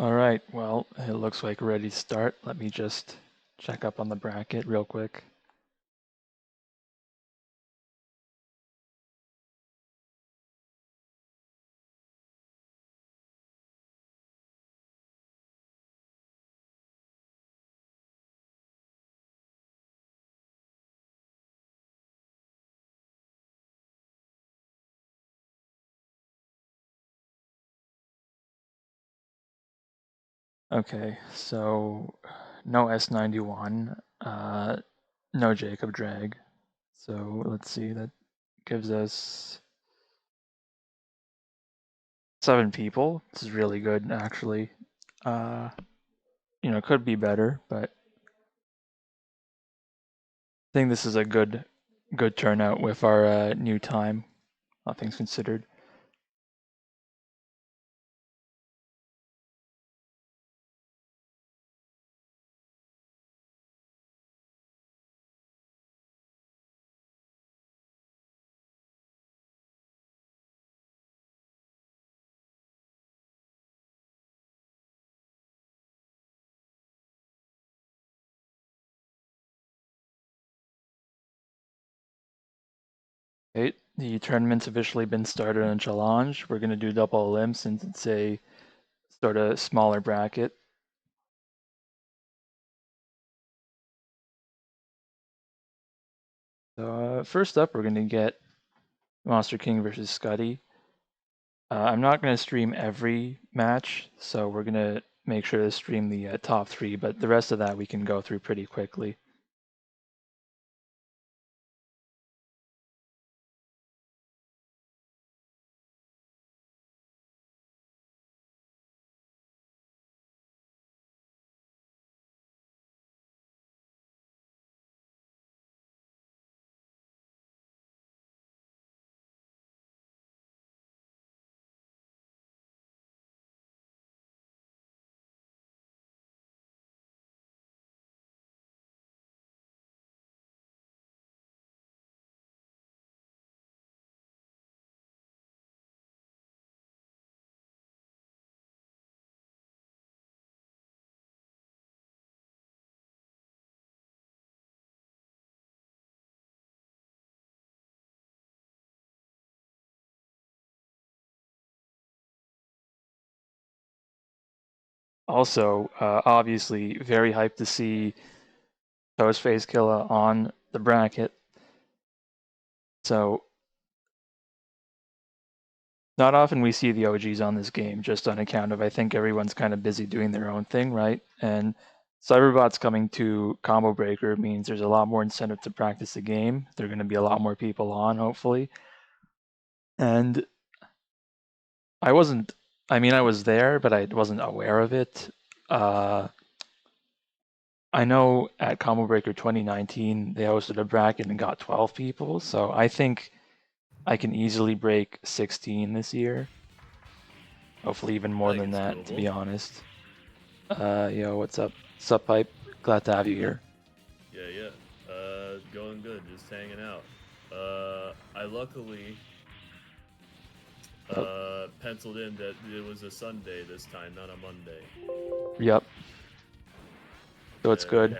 All right, well, it looks like we're ready to start. Let me just check up on the bracket real quick. Okay, so no S91, no Jacob drag. So let's see, that gives us 7 people. This is really good, actually. It could be better, but I think this is a good turnout with our new time, all things considered. Okay, the tournament's officially been started on Challenge. We're going to do double elim since it's a sort of smaller bracket. So first up, we're going to get TheMonstreKing versus Skuttie. I'm not going to stream every match, so we're going to make sure to stream the top 3, but the rest of that we can go through pretty quickly. Also, obviously, very hyped to see Ghostface Killer on the bracket. So, not often we see the OGs on this game, just on account of I think everyone's kind of busy doing their own thing, right? And Cyberbot's coming to Combo Breaker means there's a lot more incentive to practice the game. There are going to be a lot more people on, hopefully. And I was there, but I wasn't aware of it. I know at Combo Breaker 2019, they hosted a bracket and got 12 people. So I think I can easily break 16 this year. Hopefully even more than that, doable. to be honest. Yo, what's up? What's up, Pipe? Glad to have you here. Yeah. Going good, just hanging out. I luckily penciled in that it was a Sunday this time, not a Monday. Yep. So it's good.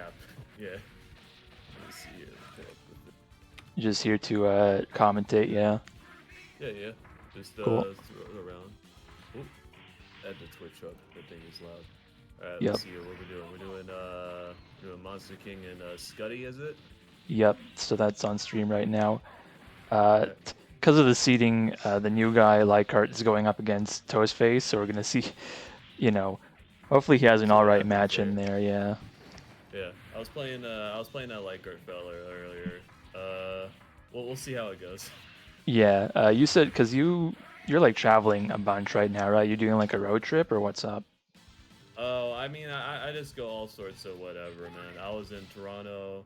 Yeah. Let's see here. Just here to commentate, yeah. Yeah. Just Cool. throw it around. Oop. Add the Twitch up. That thing is loud. Alright, Yep. let's see here what we're doing. We're doing MonsterKing and Skuttie, is it? Yep. So that's on stream right now. Because of the seeding, the new guy Leichhardt is going up against Toastface, so we're gonna see, hopefully he has an alright match in there, yeah. Yeah, I was playing that Leichhardt fella earlier. We'll see how it goes. Yeah, you said because you're like traveling a bunch right now, right? You're doing like a road trip or what's up? Oh, I mean, I just go all sorts of whatever, man. I was in Toronto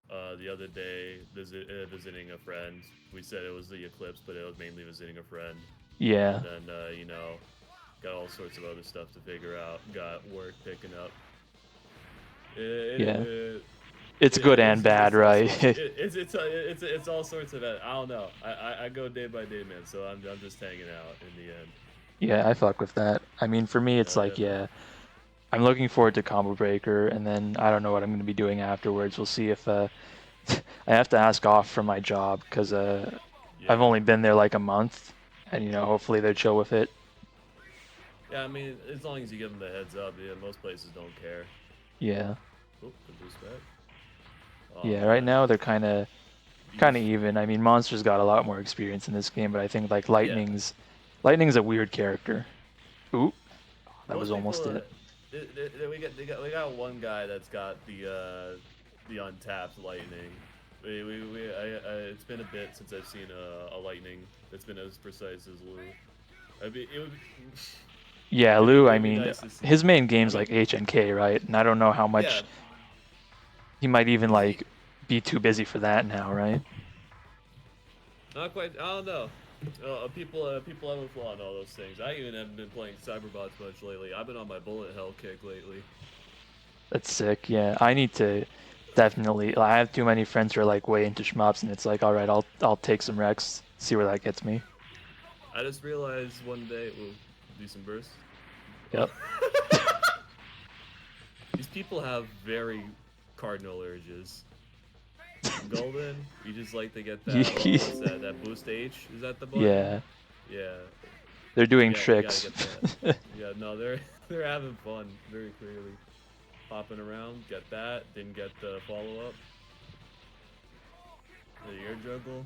the other day visiting a friend. We said it was the eclipse, but it was mainly visiting a friend. Yeah. And then got all sorts of other stuff to figure out. Got work picking up. It's good and bad, right? It's all sorts of I don't know. I go day by day, man. So I'm just hanging out in the end. Yeah, I fuck with that. I mean, for me, it's like, Man. yeah, I'm looking forward to Combo Breaker, and then I don't know what I'm going to be doing afterwards. We'll see if I have to ask off from my job because I've Yeah. only been there like a month, and hopefully they're chill with it. Yeah, I mean, as long as you give them the heads up, yeah, most places don't care. Yeah, Oh, good boost back. Oh yeah. Right man, now they're kind of these. even. I mean, Monster's got a lot more experience in this game, but I think like Yeah, Lightning's a weird character. Ooh, that was most almost people. it. We got one guy that's got the untapped lightning. It's been a bit since I've seen a lightning that's been as precise as Lou. I mean, Yeah, Lou. I it'd be mean, nice to see. his main I game's mean, like HNK, right? And I don't know how yeah, much he might even he's the like be too busy for that now, right? not quite. I don't know. People have a flaw in all those things. I even haven't been playing Cyberbots much lately. I've been on my bullet hell kick lately. That's sick. Yeah, I need to definitely. I have too many friends who are like way into shmups, and it's like, all right, I'll take some Rex, see where that gets me. I just realized one day. Ooh, decent burst. Yep. These people have very cardinal urges. Guldin, you just like to get that. What's that? That boost H? Is that the button? Yeah, Yeah. they're doing You gotta tricks. get that. Yeah, no, they're they're having fun very clearly. Hopping around, get that. Didn't get the follow up. The air juggle.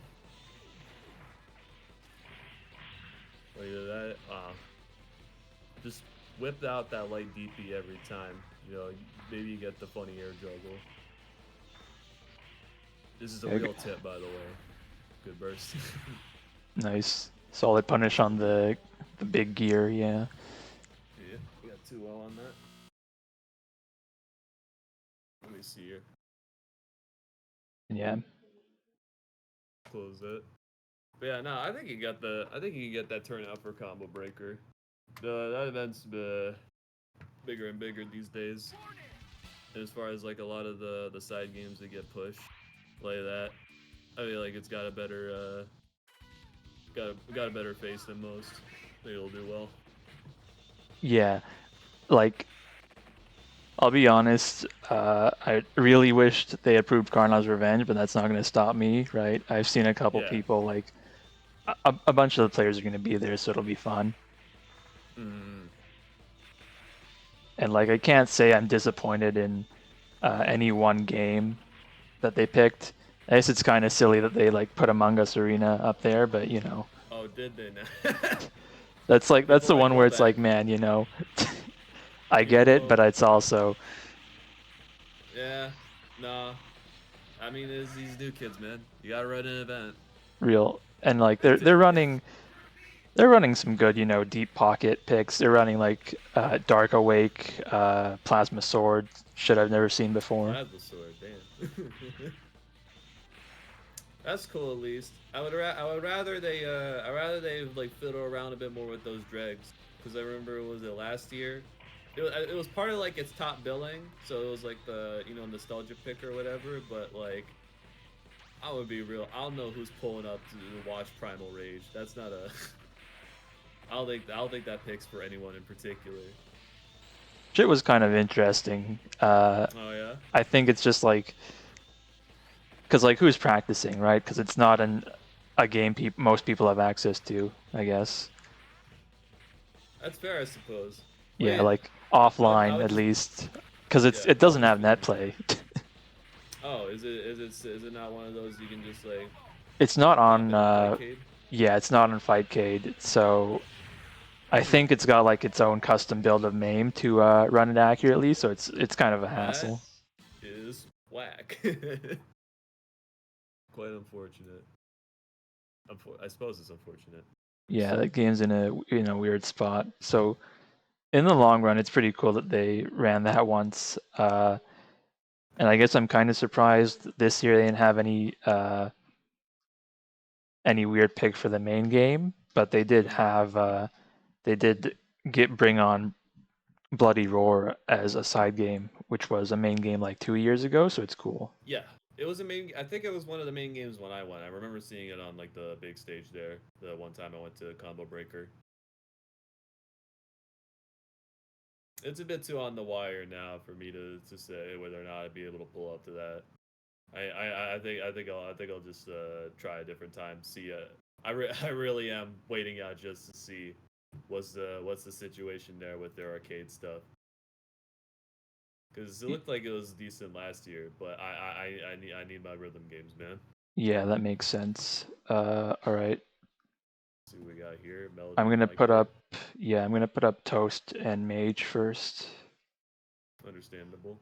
Look at that. Just whipped out that light DP every time. Maybe you get the funny air juggle. This is a Okay, real tip, by the way. Good burst. nice, solid punish on the big gear. Yeah, Yeah, we got 2-0 on that. Let me see here. yeah, Close it. But yeah, no, I think you get that turnout for combo breaker. That event's bigger and bigger these days. And as far as like a lot of the side games that get pushed, like that, I feel like it's got a better got a better face than most. I think it'll do well. yeah. Like, I'll be honest. I really wished they approved Karna's Revenge, but that's not going to stop me, right? I've seen a couple Yeah. people like a bunch of the players are going to be there, so it'll be fun. Mm. And like, I can't say I'm disappointed in any one game that they picked. I guess it's kind of silly that they like put Among Us Arena up there, but Oh, did they now? that's People the like one where it's rollback. like, man, I get it, People, but it's also yeah, nah. I mean, it's these new kids, man. You gotta run an event. real. And like they're running some good, deep pocket picks. They're running like Dark Awake, Plasma Sword, shit I've never seen before. Plasma sword, damn. That's cool at least. I would rather they like fiddle around a bit more with those dregs because I remember was it last year. It was part of like its top billing, so it was like the nostalgia pick or whatever. But like I would be real. I don't know who's pulling up to watch Primal Rage. That's not a. I don't think that pick's for anyone in particular. Shit was kind of interesting. Oh yeah. I think it's just like, because like who's practicing, right? Because it's not a game most people have access to, I guess. That's fair, I suppose. Yeah, Wait, like I offline would at just least, because yeah. it I would doesn't just have be net thinking. play. Oh, is it not one of those you can just like It's not pop on. in Fightcade? Yeah, it's not on Fightcade, so I think it's got like its own custom build of MAME to run it accurately. So it's kind of a That hassle. is whack. Quite unfortunate. I suppose it's unfortunate. Yeah, that game's in a weird spot. So in the long run, it's pretty cool that they ran that once. And I guess I'm kind of surprised this year they didn't have any weird pick for the main game, but they did have they did bring on Bloody Roar as a side game, which was a main game like 2 years ago. So it's cool. Yeah, it was a main. I think it was one of the main games when I went. I remember seeing it on like the big stage there. The one time I went to Combo Breaker. it's a bit too on the wire now for me to say whether or not I'd be able to pull up to that. I think I'll just try a different time. See, I really am waiting out just to see what's the situation there with their arcade stuff. Because it looked like it was decent last year, but I need my rhythm games, man. Yeah, that makes sense. All right. Let's see what we got here. Melody. I'm gonna put Micro. up. Yeah, I'm gonna put up Toast and Mage first. Understandable.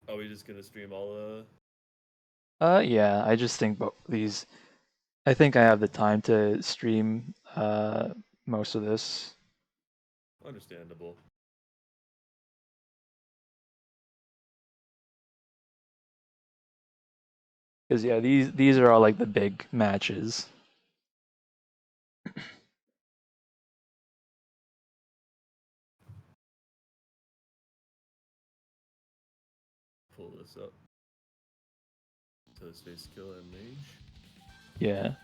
Are we just gonna stream all Yeah, I just think these. I think I have the time to stream most of this. Understandable. Because yeah, these are all like the big matches. Pull this up. Toast face kill and mage. Yeah.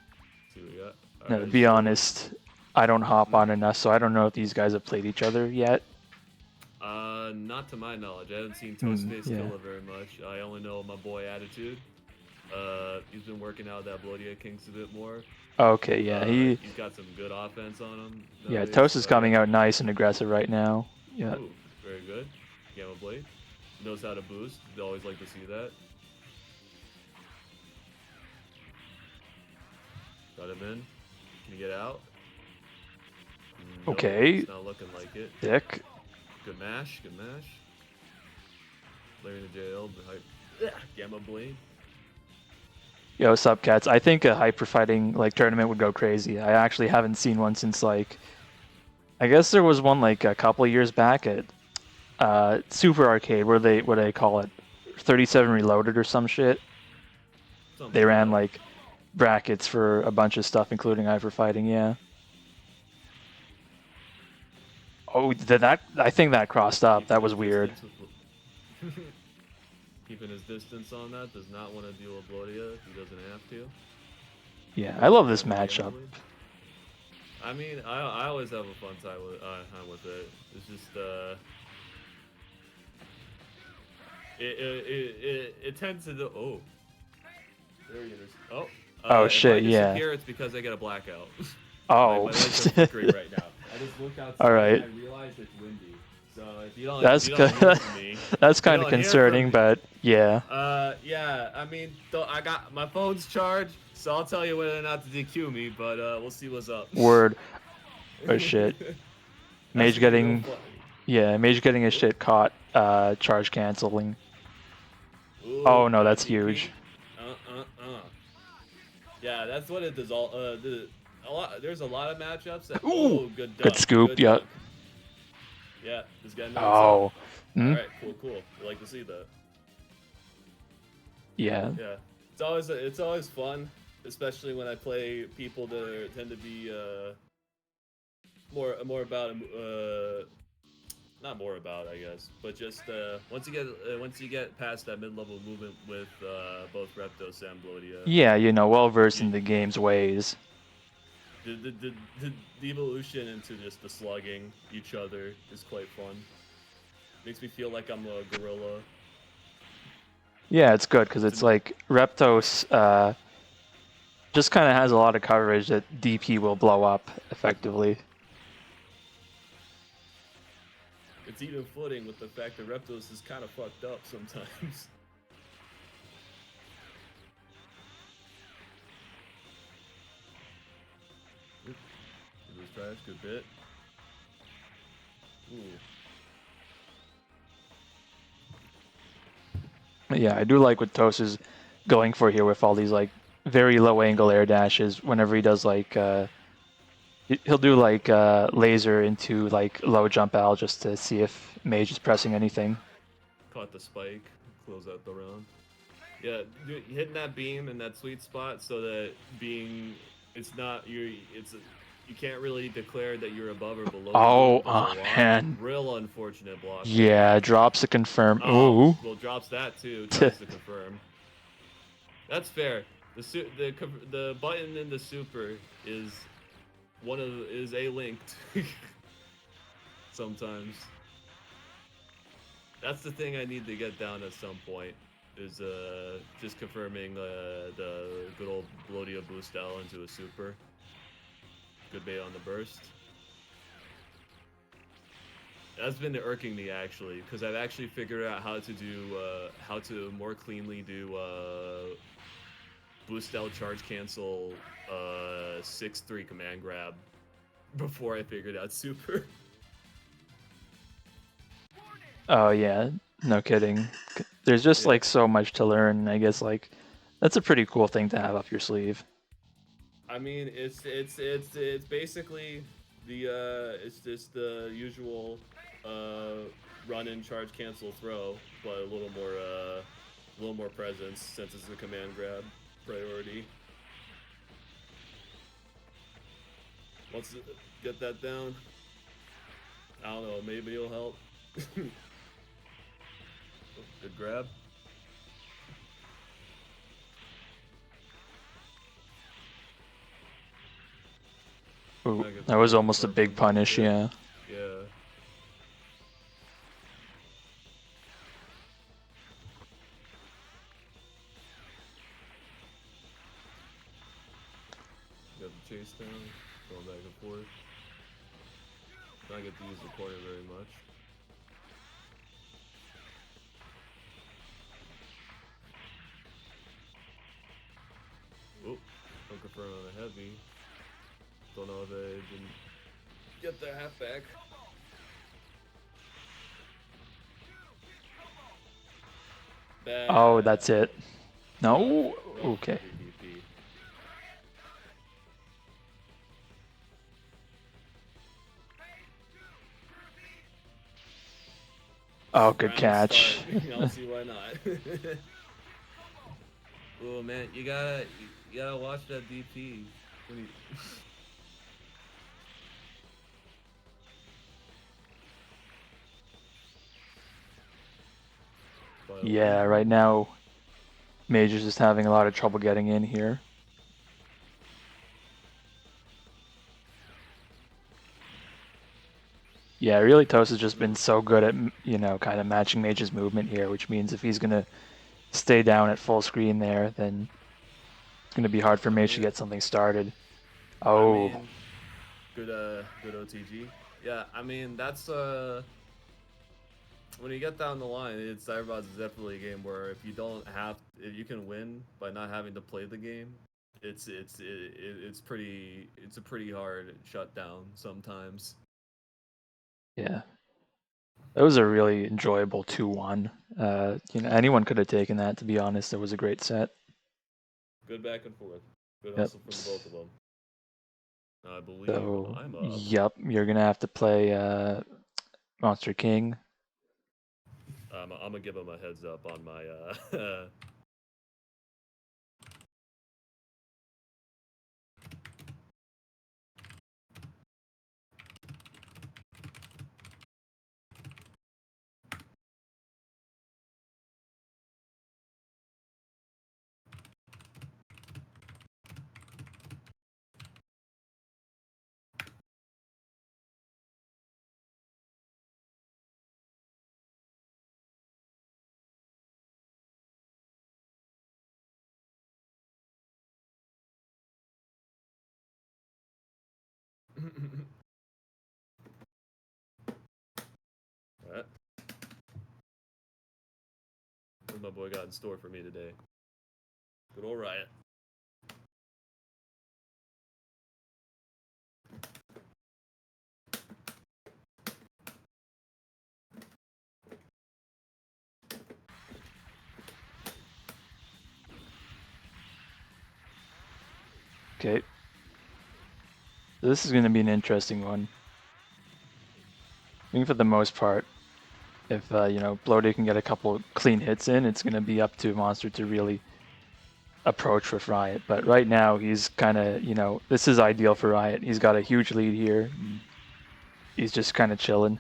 See what we got. Now, to be honest, I don't hop on enough, so I don't know if these guys have played each other yet. Not to my knowledge. I haven't seen Toast face yeah. Killer very much. I only know my boy Attitude. He's been working out that Blodia Kings a bit more. Okay, yeah, he's got some good offense on him. Yeah, Toast is coming out nice and aggressive right now. Yeah. Ooh, very good. Gamma Blade knows how to boost. They always like to see that. Got him in. Can you get out? No, Okay. It's not looking like it. Sick. Good mash. Good mash. Larry in the jail. Gamma Blade. Yo, what's up, cats? I think a hyper fighting like tournament would go crazy. I actually haven't seen one since like, I guess there was one like a couple of years back at Super Arcade where they call it 37 Reloaded or some shit. They ran like brackets for a bunch of stuff, including hyper fighting. Yeah. Oh, did that? I think that crossed up. That was weird. Keeping his distance on that, does not want to deal with Blodia if he doesn't have to. Yeah, I love this matchup. I mean, I always have a fun time with it. It's just it tends to do. Oh, there he is. Oh. Oh shit! Yeah. Here it's because I get a blackout. Oh. My lights are flickering right now. I just looked outside. All right. And I realized it's windy. So if you don't, that's if you don't hear from me, that's kind of concerning, but yeah. Yeah. I mean, I got my phone's charged, so I'll tell you whether or not to DQ me. But we'll see what's up. Word. Oh shit. Mage getting. Yeah, Mage getting his shit caught. Charge canceling. Ooh, oh no, that's huge. Yeah, that's what it does. There's a lot of matchups that. Ooh, oh, good dunk. Good scoop. Good Yeah. dunk. Yeah, this guy knows. Oh. All right, cool. We like to see that. Yeah. Yeah, it's always fun, especially when I play people that tend to be more about not more about, I guess, but just once you get past that mid-level movement with both Reptos and Blodia. Yeah, well versed in the game's ways. The evolution into just the slugging each other is quite fun. Makes me feel like I'm a gorilla. Yeah, it's good because it's like Reptos just kind of has a lot of coverage that DP will blow up effectively. It's even footing with the fact that Reptos is kind of fucked up sometimes. This trash, good bit. Ooh. Yeah, I do like what Toast is going for here with all these like very low angle air dashes. Whenever he does like he'll do like laser into like low jump L just to see if Mage is pressing anything. Caught the spike, close out the round. Yeah, hitting that beam in that sweet spot so that you can't really declare that you're above or below. Oh man. Real unfortunate block. Yeah, drops to confirm. Oh, ooh. well, drops that too. Tries to confirm. That's fair. The button in the super is a linked. sometimes. That's the thing I need to get down at some point. Is just confirming the good old Blodia boost L into a super. Good bait on the burst. That's been irking me actually, because I've actually figured out how to do how to more cleanly do boost L charge cancel 6-3 command grab before I figured out super. Oh yeah, no kidding. There's just Yeah. like so much to learn. I guess like that's a pretty cool thing to have up your sleeve. I mean, it's basically the it's just the usual run and charge cancel throw, but a little more presence since it's a command grab priority. Once get that down, I don't know, maybe it'll help. Good grab. Ooh, that was almost a big punish, yeah. Yeah. Got the chase down, going back and forth. Not get to use the corner very much. Oop, don't confirm on the heavy. Don't know if they didn't get their half back. Bad. Oh, that's it. No? Okay. PvP. Oh, good catch. I don't see why not. Oh man, you gotta watch that DP. Yeah, right now, Major's just having a lot of trouble getting in here. Yeah, really, Toast has just been so good at, you know, kind of matching Major's movement here, which means if he's going to stay down at full screen there, then it's going to be hard for Mage to get something started. Oh. I mean, good OTG. Yeah, I mean, that's, when you get down the line, it's Cyberbots is definitely a game where if you can win by not having to play the game, it's a pretty hard shutdown sometimes. Yeah. That was a really enjoyable 2-1. You know, anyone could have taken that, to be honest. It was a great set. Good back and forth. Good hustle from both of them. I believe So, I'm up. yep, you're going to have to play MonstreKing. I'm gonna give him a heads up on my Alright. What's my boy got in store for me today? Good old Riot. Okay. This is going to be an interesting one. I think for the most part, if you know, Blodia can get a couple clean hits in, it's going to be up to Monster to really approach with Riot. But right now, he's kind of, you know, this is ideal for Riot. He's got a huge lead here. He's just kind of chilling.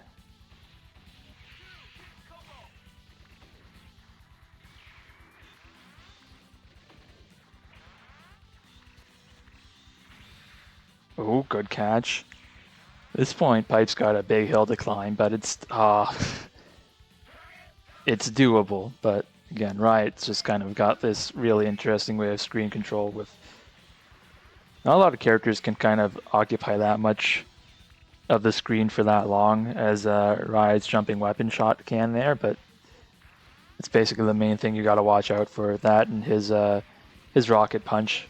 Oh, good catch. this point, Pipe's got a big hill to climb, but it's doable. But again, Riot's just kind of got this really interesting way of screen control with not a lot of characters can kind of occupy that much of the screen for that long as Riot's jumping weapon shot can there, but it's basically the main thing you got to watch out for, that and his rocket punch.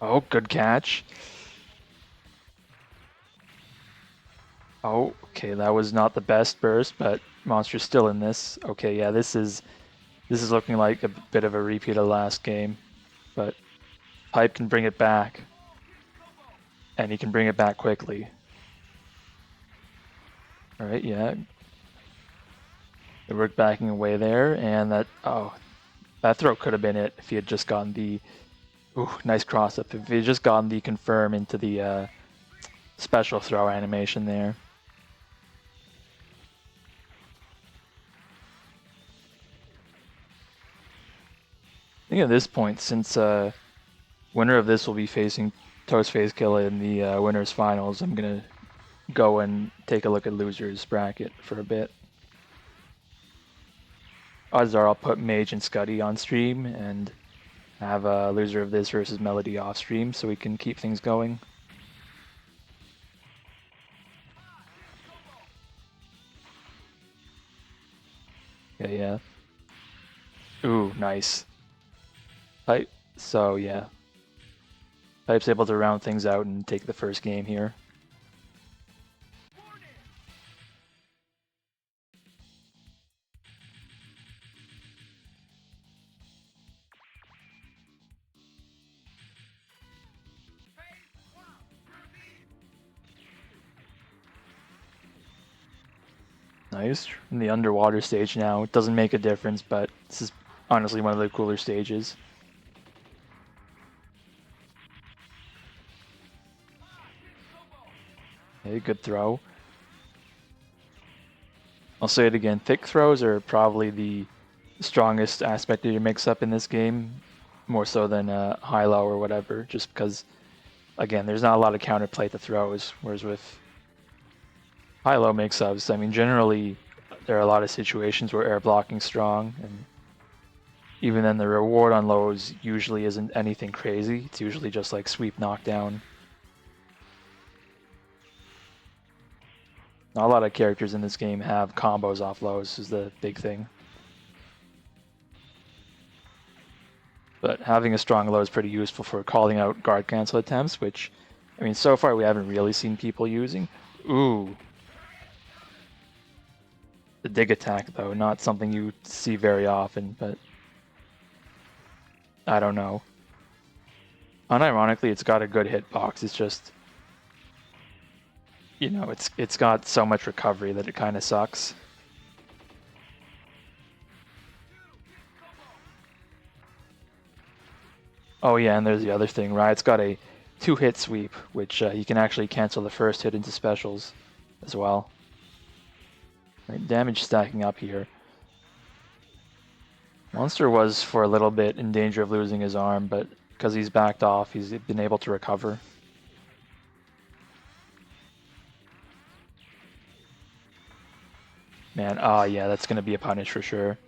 Oh, good catch. Oh, okay, that was not the best burst, but Monster's still in this. Okay, yeah, this is looking like a bit of a repeat of last game, but Pipe can bring it back, and he can bring it back quickly. All right, yeah. Good work backing away there, and that throw could have been it if he had just gotten the nice cross up. If he had just gotten the confirm into the special throw animation there. I think at this point, since winner of this will be facing Toastface Killa in the winners finals, I'm gonna go and take a look at losers bracket for a bit. Odds are I'll put Mage and Skuttie on stream and have a loser of this versus Melody off stream so we can keep things going. Okay, yeah. Ooh, nice. Pipe. So yeah, Pipe's able to round things out and take the first game here. Nice. In the underwater stage now. It doesn't make a difference, but this is honestly one of the cooler stages. Okay, good throw. I'll say it again, thick throws are probably the strongest aspect of your mix-up in this game, more so than high-low or whatever, just because, again, there's not a lot of counterplay to throws, whereas with high-low mix-ups, I mean, generally, there are a lot of situations where air blocking's strong, and even then the reward on lows usually isn't anything crazy. It's usually just like sweep knockdown. Not a lot of characters in this game have combos off lows is the big thing. But having a strong low is pretty useful for calling out guard cancel attempts, which, I mean, so far we haven't really seen people using. Ooh. The dig attack, though, not something you see very often, but I don't know. Unironically, it's got a good hitbox. It's just, you know, it's got so much recovery that it kind of sucks. Oh yeah, and there's the other thing, right? It's got a 2-hit sweep, which you can actually cancel the first hit into specials as well. Right, damage stacking up here. Monster was for a little bit in danger of losing his arm, but because he's backed off, he's been able to recover. Man, yeah, that's going to be a punish for sure.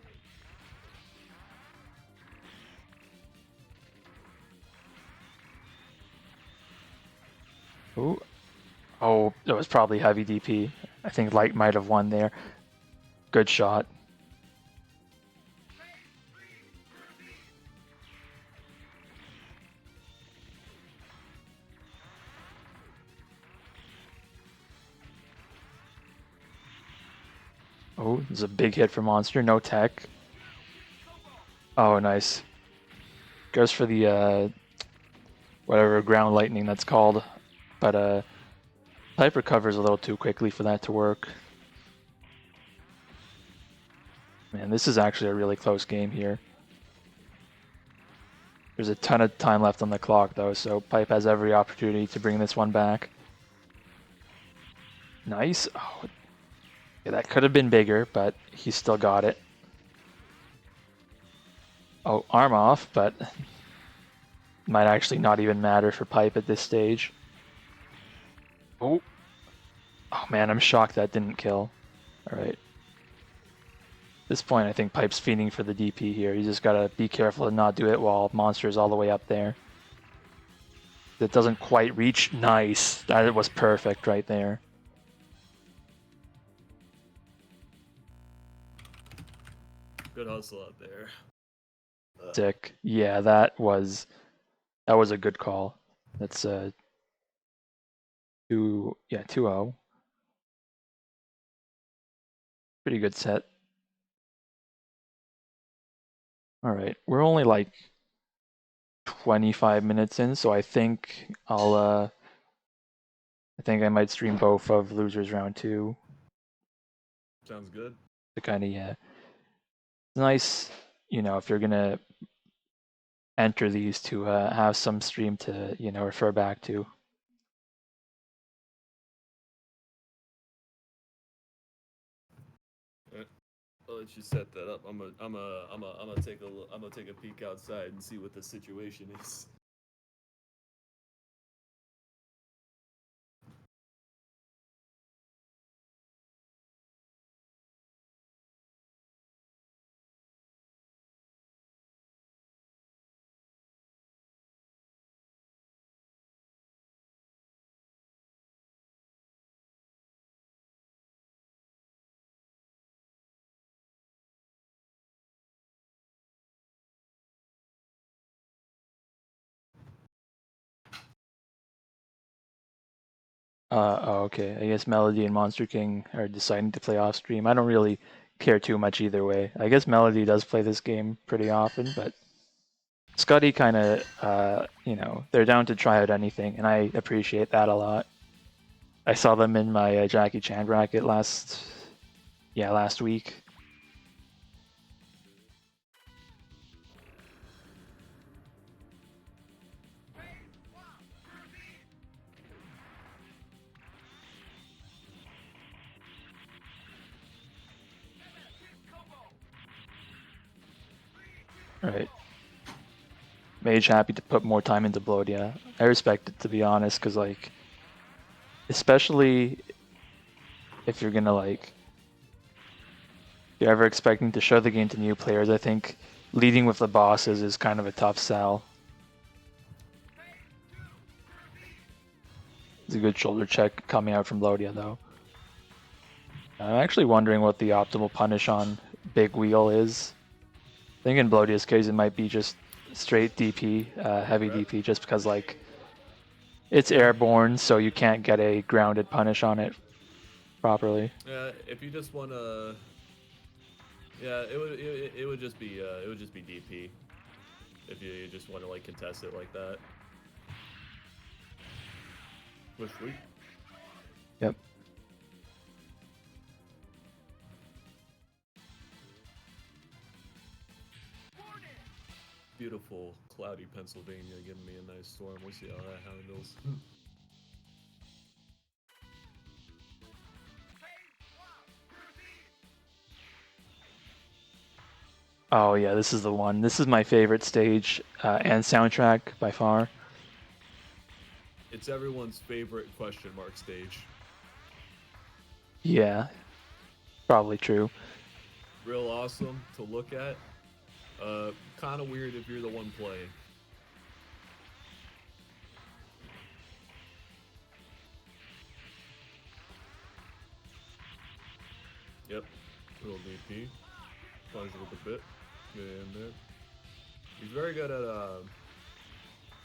Ooh. Oh, it was probably heavy DP. I think Light might have won there. Good shot. Oh, there's a big hit for Monster. No tech. Oh, nice. Goes for the whatever ground lightning that's called, but Pipe recovers a little too quickly for that to work. Man, this is actually a really close game here. There's a ton of time left on the clock though, so Pipe has every opportunity to bring this one back. Nice. Oh, yeah, that could have been bigger, but he still got it. Oh, arm off, but might actually not even matter for Pipe at this stage. Oh. Oh man, I'm shocked that didn't kill. Alright. At this point, I think Pipe's fiending for the DP here. You just gotta be careful to not do it while Monster's all the way up there. That doesn't quite reach. Nice. That was perfect right there. Good hustle out there. Sick. Yeah, that was a good call. That's 2-0. Pretty good set. All right, we're only like 25 minutes in, so I think I might stream both of Losers Round 2. Sounds good. To kind of, yeah. It's nice, you know, if you're gonna enter these to have some stream to, you know, refer back to. I'll let you set that up. I'm gonna take a peek outside and see what the situation is. Oh, okay. I guess Melody and MonstreKing are deciding to play off stream. I don't really care too much either way. I guess Melody does play this game pretty often, but Skuttie kind of, you know, they're down to try out anything, and I appreciate that a lot. I saw them in my Jackie Chan bracket last week. Right. Mage happy to put more time into Blodia. I respect it, to be honest, because, like, especially if you're gonna, like, if you're ever expecting to show the game to new players, I think leading with the bosses is kind of a tough sell. It's a good shoulder check coming out from Blodia, though. I'm actually wondering what the optimal punish on Big Wheel is. I think in Blodia's case, it might be just straight DP, heavy DP, just because, like, it's airborne, so you can't get a grounded punish on it properly. Yeah, if you just wanna, yeah, it would just be DP. If you just want to like contest it like that. Was sweet. Yep. Beautiful, cloudy Pennsylvania giving me a nice storm. We'll see how that handles. Oh yeah, this is the one. This is my favorite stage and soundtrack by far. It's everyone's favorite question mark stage. Yeah, probably true. Real awesome to look at. Kind of weird if you're the one playing. Yep, little DP. Punch with a bit. Get in there. He's very good at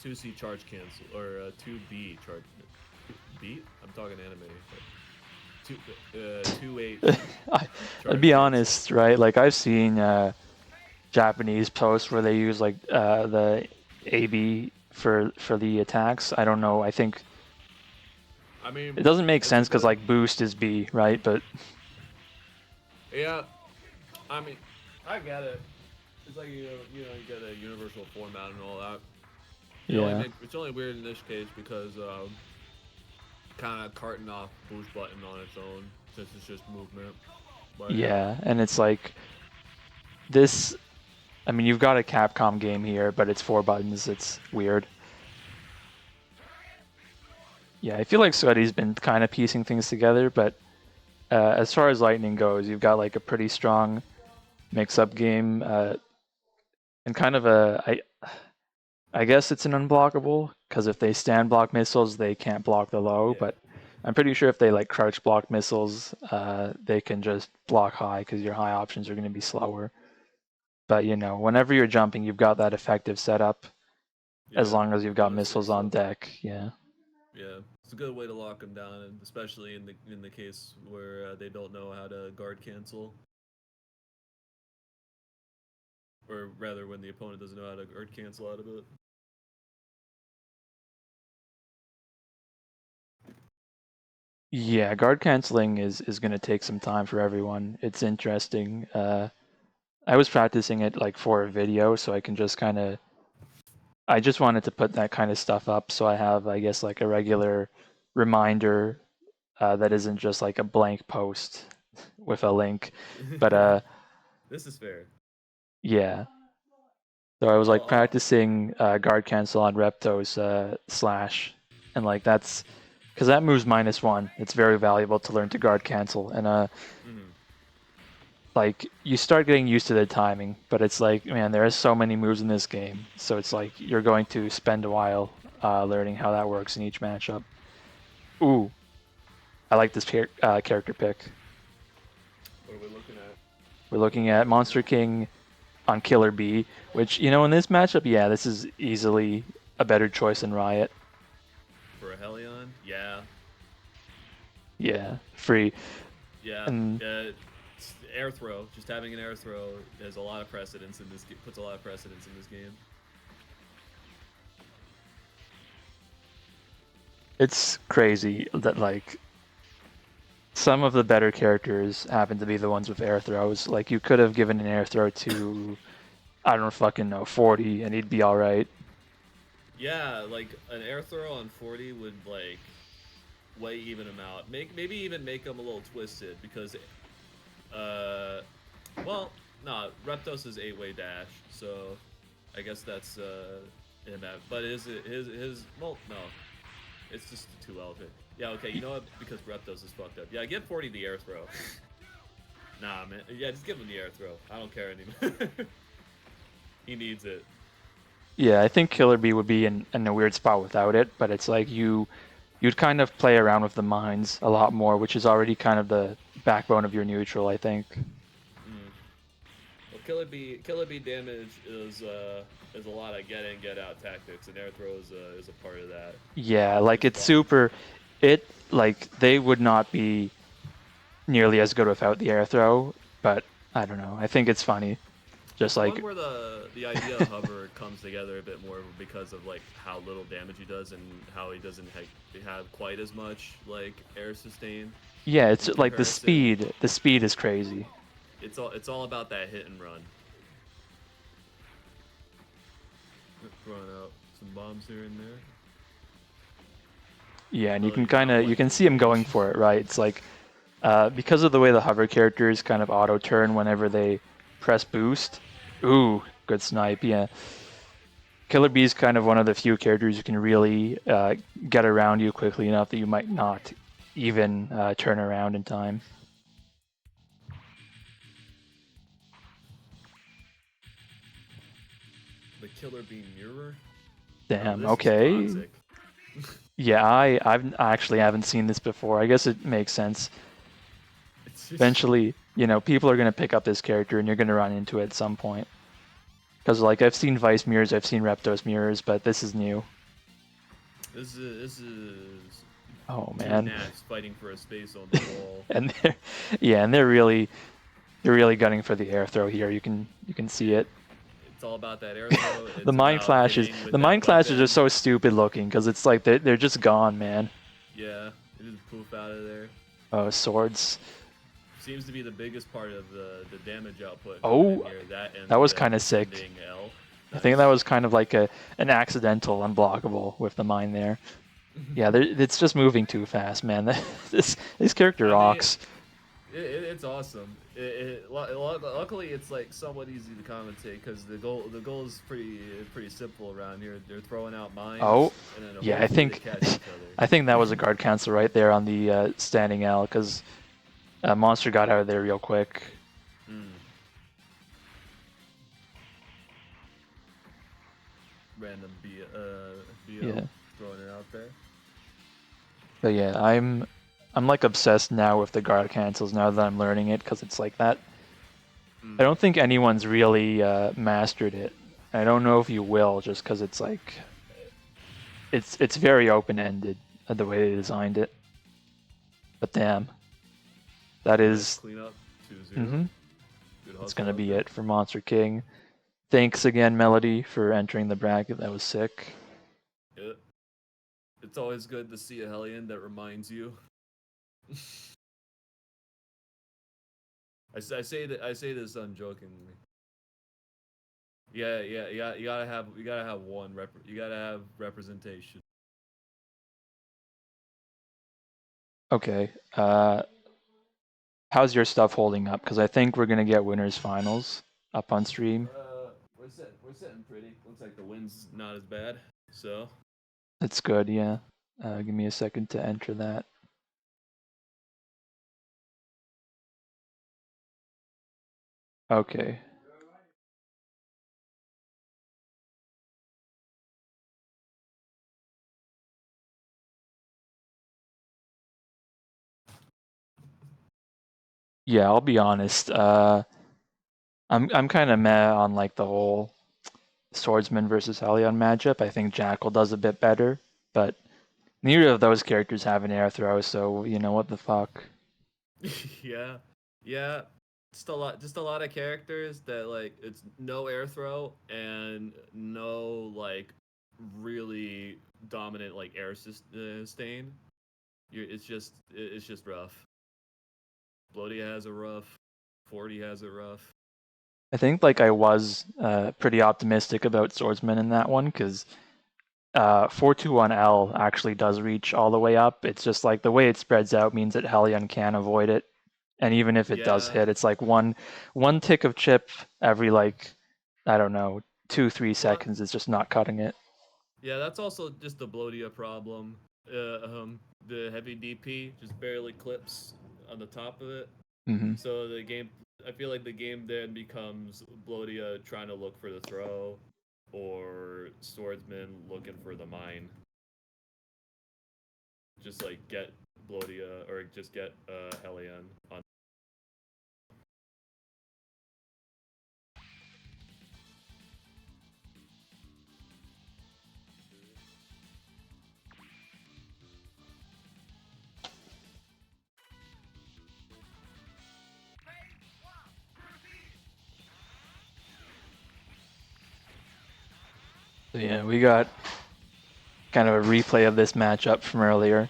2C charge cancel or 2B charge. Beat? I'm talking anime. 2-8. I'd be honest, right? Like I've seen Japanese posts where they use like the AB for the attacks. I don't know. I think I mean it doesn't make sense because like boost is B, right? But yeah, I mean I get it. It's like you get a universal format and all that. It's only weird in this case because kind of carting off boost button on its own since it's just movement. But, yeah, and it's like this. I mean, you've got a Capcom game here, but it's 4 buttons. It's weird. Yeah, I feel like Skuttie's been kind of piecing things together, but as far as Lightning goes, you've got like a pretty strong mix-up game and kind of I guess it's an unblockable because if they stand block missiles, they can't block the low. Yeah. But I'm pretty sure if they like crouch block missiles, they can just block high because your high options are going to be slower. But you know, whenever you're jumping, you've got that effective setup. As Yeah. long as you've got Bonus missiles on mix-up. deck, yeah. Yeah, it's a good way to lock them down, and especially in the case where they don't know how to guard cancel, or rather, when the opponent doesn't know how to guard cancel out of it. Yeah, guard canceling is going to take some time for everyone. It's interesting. I was practicing it like for a video, so I can just kind of. I just wanted to put that kind of stuff up, so I have, I guess, like a regular reminder that isn't just like a blank post with a link. But This is fair. yeah. So I was like I'll practicing guard cancel on Reptos slash, and like that's because that moves -1. It's very valuable to learn to guard cancel, and mhm. like you start getting used to the timing, but it's like, man, there are so many moves in this game, so it's like you're going to spend a while learning how that works in each matchup. Ooh, I like this character pick. What are we looking at? We're looking at MonstreKing on Killer B, which, you know, in this matchup, yeah, this is easily a better choice than Riot. For a Helion? Yeah. Yeah, free. Yeah. And Air throw. Just having an air throw has a lot of precedence in this. Puts a lot of precedence in this game. it's crazy that, like, some of the better characters happen to be the ones with air throws. Like, you could have given an air throw to, I don't fucking know, Fordy, and he'd be alright. Yeah, like an air throw on Fordy would like way even him out. Maybe even make him a little twisted because well, no, Reptos is 8-way dash, so I guess that's him out. But his well, no, it's just a 2 elephant. Yeah, okay, you know what? Because Reptos is fucked up. Yeah, give Fordy the air throw. Nah, man. Yeah, just give him the air throw. I don't care anymore. He needs it. Yeah, I think Killer B would be in a weird spot without it, but it's like you'd kind of play around with the mines a lot more, which is already kind of the backbone of your neutral, I think. Mm. Well, Killer B damage is a lot of get in, get out tactics, and air throw is a part of that. Yeah, like It's it's fun. super. It like they would not be nearly as good without the air throw, but I don't know. I think it's funny. Just It's one like where the idea of hover comes together a bit more because of like how little damage he does and how he doesn't have quite as much like air sustain yeah, in it's like the comparison. speed. The speed is crazy. It's all about that hit and run. Throwing out some bombs here and there. Yeah, and Really not you playing can to see him going engage. for it, right? It's like because of the way the hover characters kind of auto turn whenever they press boost. Ooh, good snipe. Yeah, Killer B is kind of one of the few characters who can really get around you quickly enough that you might not even turn around in time. The Killer Beam Mirror. Oh, Damn. this is Okay. toxic. Yeah, I actually haven't seen this before. I guess it makes sense. It's just Eventually, you know, people are gonna pick up this character, and you're gonna run into it at some point. Because like I've seen Vice mirrors, I've seen Reptos mirrors, but this is new. this is Oh two man. gnats fighting for a space on the wall. And they're, yeah, and they're really gunning for the air throw here. You can see it. It's all about that air throw. The It's mind about flashes. hitting The with mind that flashes are weapon. so stupid looking because it's like they're just gone, man. Yeah, it just poof out of there. Oh, swords. Seems to be the biggest part of the damage output coming in Oh, here. That and that was the kind of sick. descending L. I think that Nice. was kind of like an accidental unblockable with the mine there. Yeah, it's just moving too fast, man. This character I mean, rocks. it's awesome. Luckily, it's like somewhat easy to commentate because the goal is pretty simple around here. They're throwing out mines, Oh, and then yeah, I hopefully they think catch each other. I think that was a guard cancel right there on the standing L because Monster got out of there real quick. Random BL Yeah. throwing it out there. But yeah, I'm like obsessed now with the guard cancels now that I'm learning it because it's like that. I don't think anyone's really mastered it. I don't know if you will, just because it's like it's very open-ended the way they designed it. But damn, that is Clean up 2-0. Mm-hmm. Good That's gonna be there. it for MonstreKing. Thanks again, Melody, for entering the bracket. That was sick. Yeah. It's always good to see a Helion that reminds you. I say this unjokingly. Yeah, you gotta have one you gotta have representation. Okay. How's your stuff holding up? Because I think we're gonna get winners finals up on stream. We're sitting pretty. Looks like the wind's not as bad. So That's good. Yeah. Give me a second to enter that. Okay. Yeah, I'll be honest. I'm kind of meh on like the whole swordsman versus Helion matchup. I think Jackal does a bit better, but neither of those characters have an air throw, so you know what the fuck. yeah. Just a lot of characters that like it's no air throw and no like really dominant like air sustain. It's just rough. Blodia has a rough. Fordy has it rough. I think like I was pretty optimistic about swordsman in that one because 421L actually does reach all the way up. It's just like the way it spreads out means that Helion can avoid it. And even if it does hit, it's like one tick of chip every like, I don't know, 2-3 seconds. It's just not cutting it. Yeah, that's also just the Blodia problem. The heavy DP just barely clips on the top of it. Mm-hmm. So the game, I feel like the game then becomes Blodia trying to look for the throw, or swordsman looking for the mine. Just like get Blodia or just get Helion on. So yeah, we got kind of a replay of this matchup from earlier.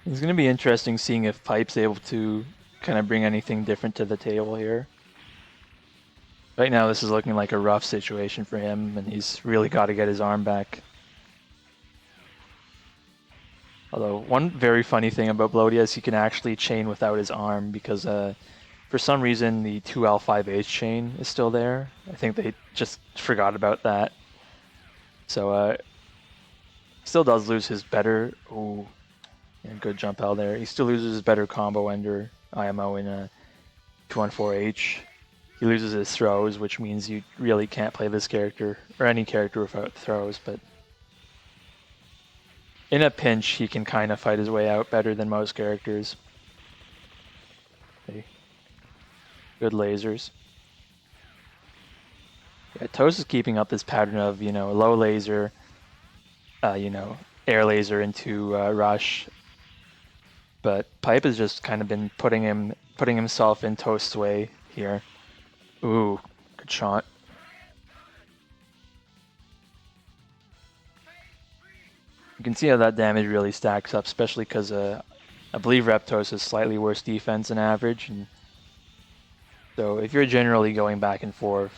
It's going to be interesting seeing if Pipe's able to kind of bring anything different to the table here. Right now, this is looking like a rough situation for him, and he's really got to get his arm back. Although, one very funny thing about Blodia is he can actually chain without his arm because for some reason the 2L5H chain is still there. I think they just forgot about that. So still does lose his better... Ooh, yeah, good jump out there. He still loses his better combo ender IMO in a 214H. He loses his throws, which means you really can't play this character, or any character without throws, but in a pinch, he can kind of fight his way out better than most characters. Okay. Good lasers. Yeah, Toast is keeping up this pattern of, low laser, air laser into rush. But Pipe has just kind of been putting himself in Toast's way here. Ooh, good shot. You can see how that damage really stacks up, especially because I believe Reptos has slightly worse defense than average. And so if you're generally going back and forth,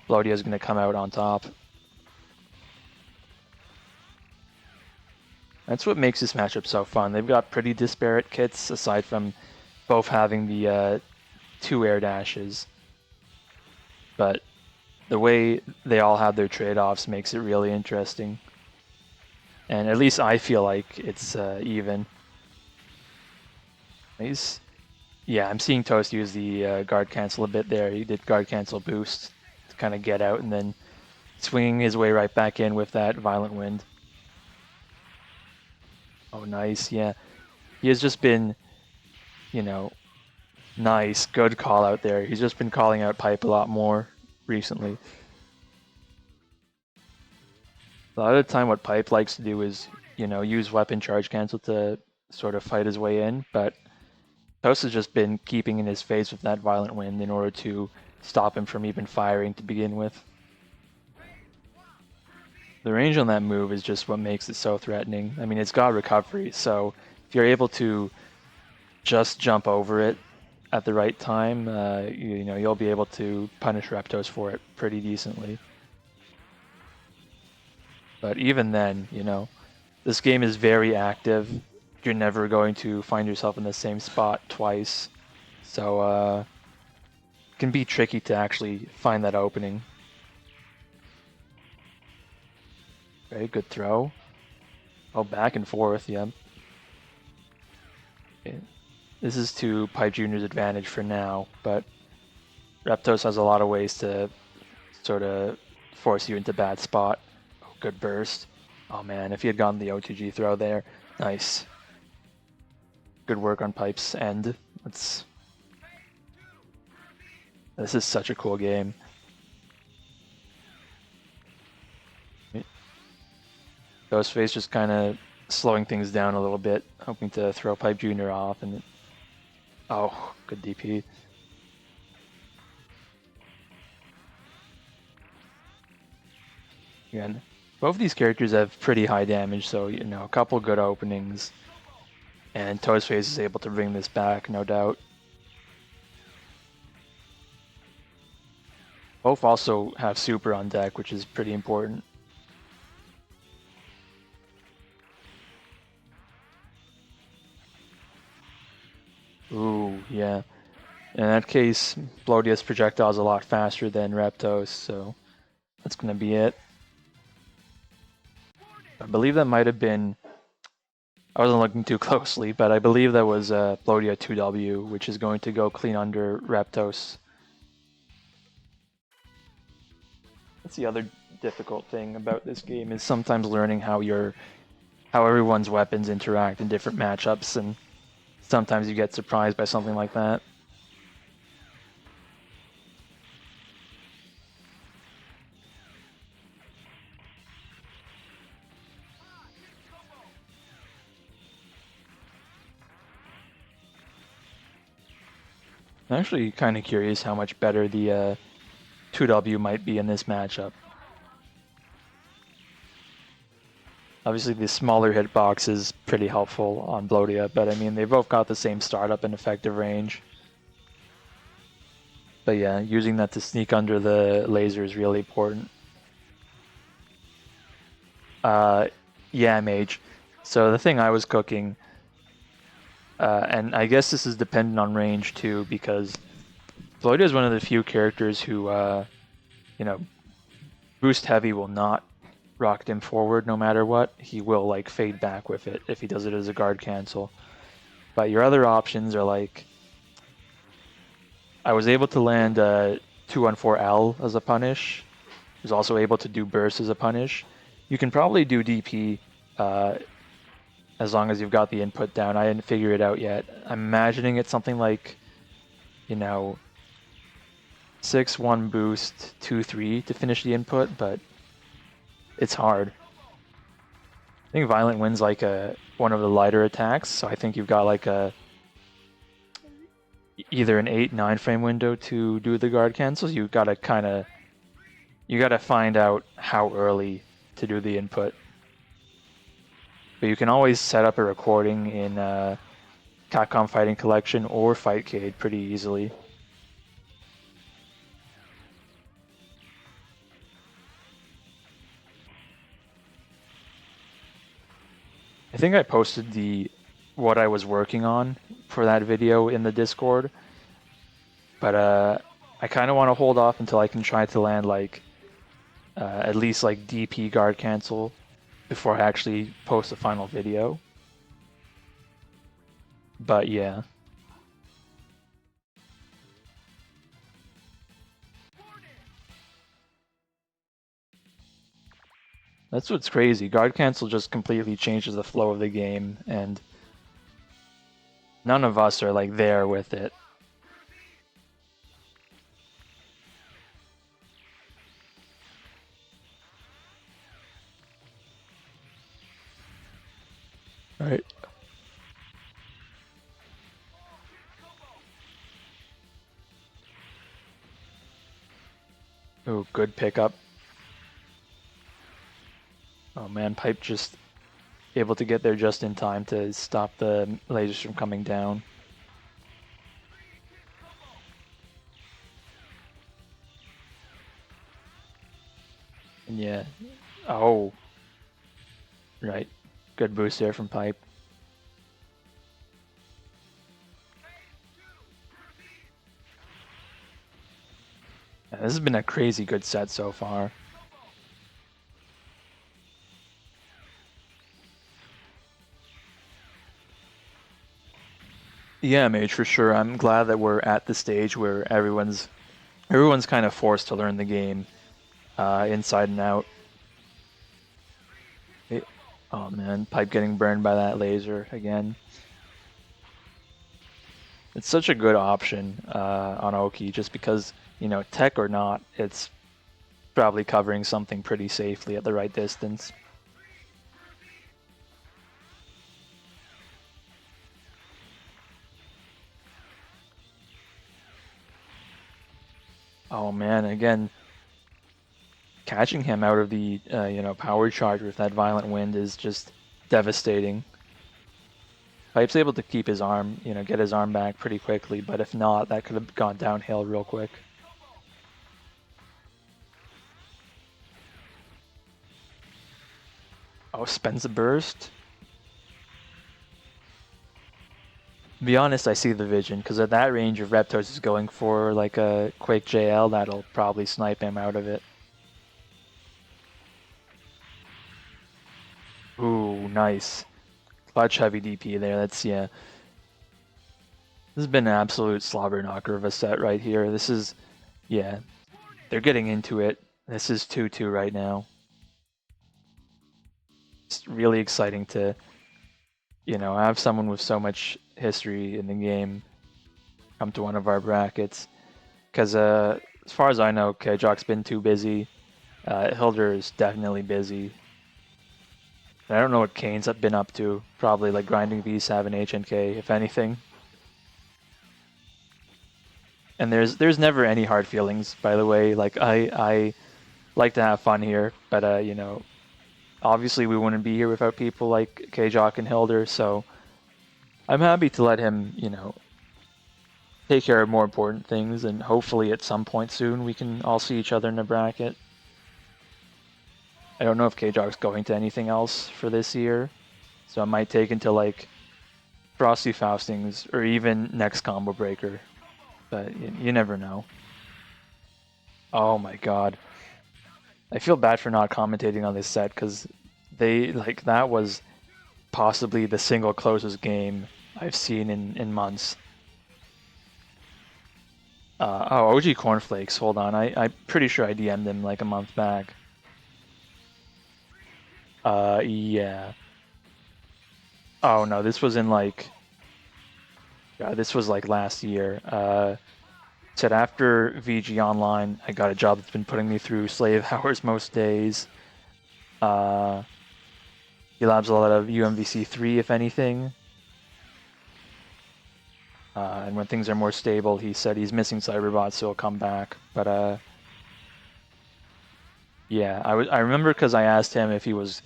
Blodia is going to come out on top. That's what makes this matchup so fun. They've got pretty disparate kits, aside from both having the 2 air dashes, but the way they all have their trade-offs makes it really interesting. And at least I feel like it's even. Yeah, I'm seeing Toast use the guard cancel a bit there. He did guard cancel boost to kind of get out and then swinging his way right back in with that violent wind. Oh, nice. Yeah. He has just been, you know, nice. Good call out there. He's just been calling out Pipe a lot more recently. A lot of the time what Pipe likes to do is, use weapon charge cancel to sort of fight his way in, but Toast has just been keeping in his face with that violent wind in order to stop him from even firing to begin with. The range on that move is just what makes it so threatening. I mean, it's got recovery, so if you're able to just jump over it at the right time, you'll be able to punish Reptos for it pretty decently. But even then, this game is very active. You're never going to find yourself in the same spot twice. So it can be tricky to actually find that opening. Okay, good throw. Oh, back and forth, yeah. Okay. This is to PipeJr's advantage for now, but Reptos has a lot of ways to sort of force you into bad spot. Oh, good burst. Oh man, if he had gotten the OTG throw there, nice. Good work on Pipe's end. This is such a cool game. Ghostface just kind of slowing things down a little bit, hoping to throw PipeJr off, and oh, good DP. Again, both of these characters have pretty high damage, so a couple good openings, and Toastface is able to bring this back, no doubt. Both also have super on deck, which is pretty important. Ooh, yeah. In that case, Blodia's projectile is a lot faster than Reptos, so that's going to be it. I believe that might have been... I wasn't looking too closely, but I believe that was Blodia 2W, which is going to go clean under Reptos. That's the other difficult thing about this game, is sometimes learning how everyone's weapons interact in different matchups, and sometimes you get surprised by something like that. I'm actually kind of curious how much better the 2W might be in this matchup. Obviously, the smaller hitbox is pretty helpful on Blodia, but I mean, they both got the same startup and effective range. But yeah, using that to sneak under the laser is really important. Yeah, Mage. So the thing I was cooking, and I guess this is dependent on range too, because Blodia is one of the few characters who, boost heavy will not rocket him forward no matter what. He will like fade back with it if he does it as a guard cancel. But your other options are like, I was able to land 214L as a punish. I was also able to do burst as a punish. You can probably do DP as long as you've got the input down. I didn't figure it out yet. I'm imagining it's something like, 6-1 boost, 2-3 to finish the input, but it's hard. I think Violent Wind's like one of the lighter attacks, so I think you've got like either an 8-9 frame window to do the guard cancels. You gotta find out how early to do the input. But you can always set up a recording in Capcom Fighting Collection or Fightcade pretty easily. I think I posted what I was working on for that video in the Discord. But I kind of want to hold off until I can try to land like at least like DP guard cancel before I actually post the final video. But yeah. That's what's crazy. Guard cancel just completely changes the flow of the game, and none of us are like there with it. Right. Oh, good pickup. Oh man, Pipe just able to get there just in time to stop the lasers from coming down. And yeah. Oh. Right. Good boost there from Pipe. Yeah, this has been a crazy good set so far. Yeah, Mage, for sure. I'm glad that we're at the stage where everyone's kind of forced to learn the game inside and out. Oh man, Pipe getting burned by that laser again. It's such a good option on Oki just because, you know, tech or not, it's probably covering something pretty safely at the right distance. Oh man, again, catching him out of the you know, power charge with that violent wind is just devastating. Pipe's able to keep his arm, you know, get his arm back pretty quickly, but if not, that could have gone downhill real quick. Oh, spends a burst. To be honest, I see the vision, because at that range, if Reptos is going for like a Quake JL, that'll probably snipe him out of it. Ooh, nice. Clutch heavy DP there, that's, yeah. This has been an absolute slobber knocker of a set right here. This is, yeah, they're getting into it. This is 2-2 right now. It's really exciting to, you know, have someone with so much history in the game come to one of our brackets. Because as far as I know, KJock's been too busy. Hilder is definitely busy. I don't know what Kane's been up to. Probably like grinding V7 HNK, if anything. And there's never any hard feelings, by the way. Like I like to have fun here, but you know, obviously we wouldn't be here without people like KJock and Hilder, so I'm happy to let him, you know, take care of more important things, and hopefully at some point soon we can all see each other in a bracket. I don't know if KJock's going to anything else for this year, so I might take until like Frosty Faustings or even next Combo Breaker, but you never know. Oh my god. I feel bad for not commentating on this set because that was possibly the single closest game I've seen in months. Oh, OG Cornflakes, hold on. I'm pretty sure I DM'd him like a month back. Yeah. Oh no, this was in like... Yeah, this was like last year. Said after VG Online, I got a job that's been putting me through slave hours most days. He labs a lot of UMVC 3, if anything. And when things are more stable, he said he's missing Cyberbots, so he'll come back. But yeah, I remember because I asked him if he was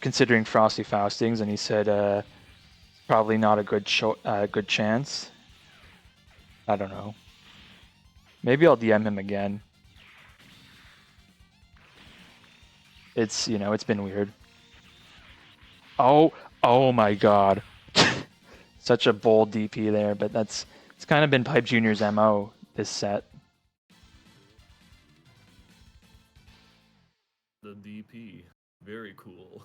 considering Frosty Faustings, and he said probably not a good chance. I don't know. Maybe I'll DM him again. It's, you know, it's been weird. Oh my god. Such a bold DP there, but it's kind of been PipeJr's MO. this set. The DP. Very cool.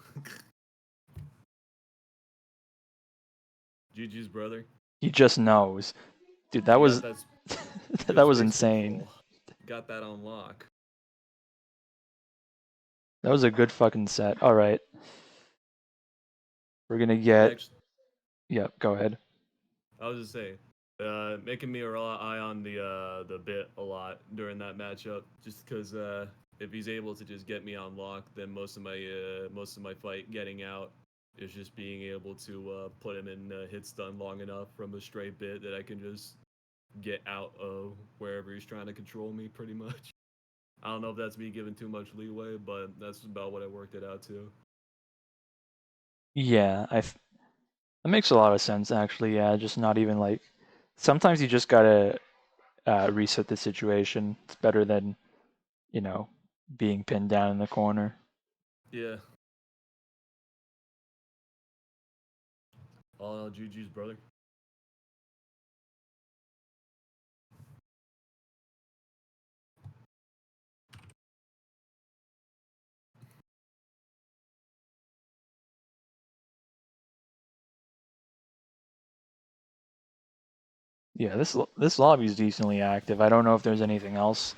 GG's, brother. He just knows. Dude, that was that was insane. Control. Got that on lock. That was a good fucking set. All right. We're going to get Yep, go ahead. I was just saying, making me rely on the bit a lot during that matchup, just because if he's able to just get me on lock, then most of my fight getting out is just being able to put him in hit stun long enough from a straight bit that I can just get out of wherever he's trying to control me, pretty much. I don't know if that's me giving too much leeway, but that's about what I worked it out to. Yeah, that makes a lot of sense, actually. Yeah, just not even like... Sometimes you just gotta reset the situation. It's better than, you know, being pinned down in the corner. Yeah. All GG's, brother. Yeah, this lobby is decently active. I don't know if there's anything else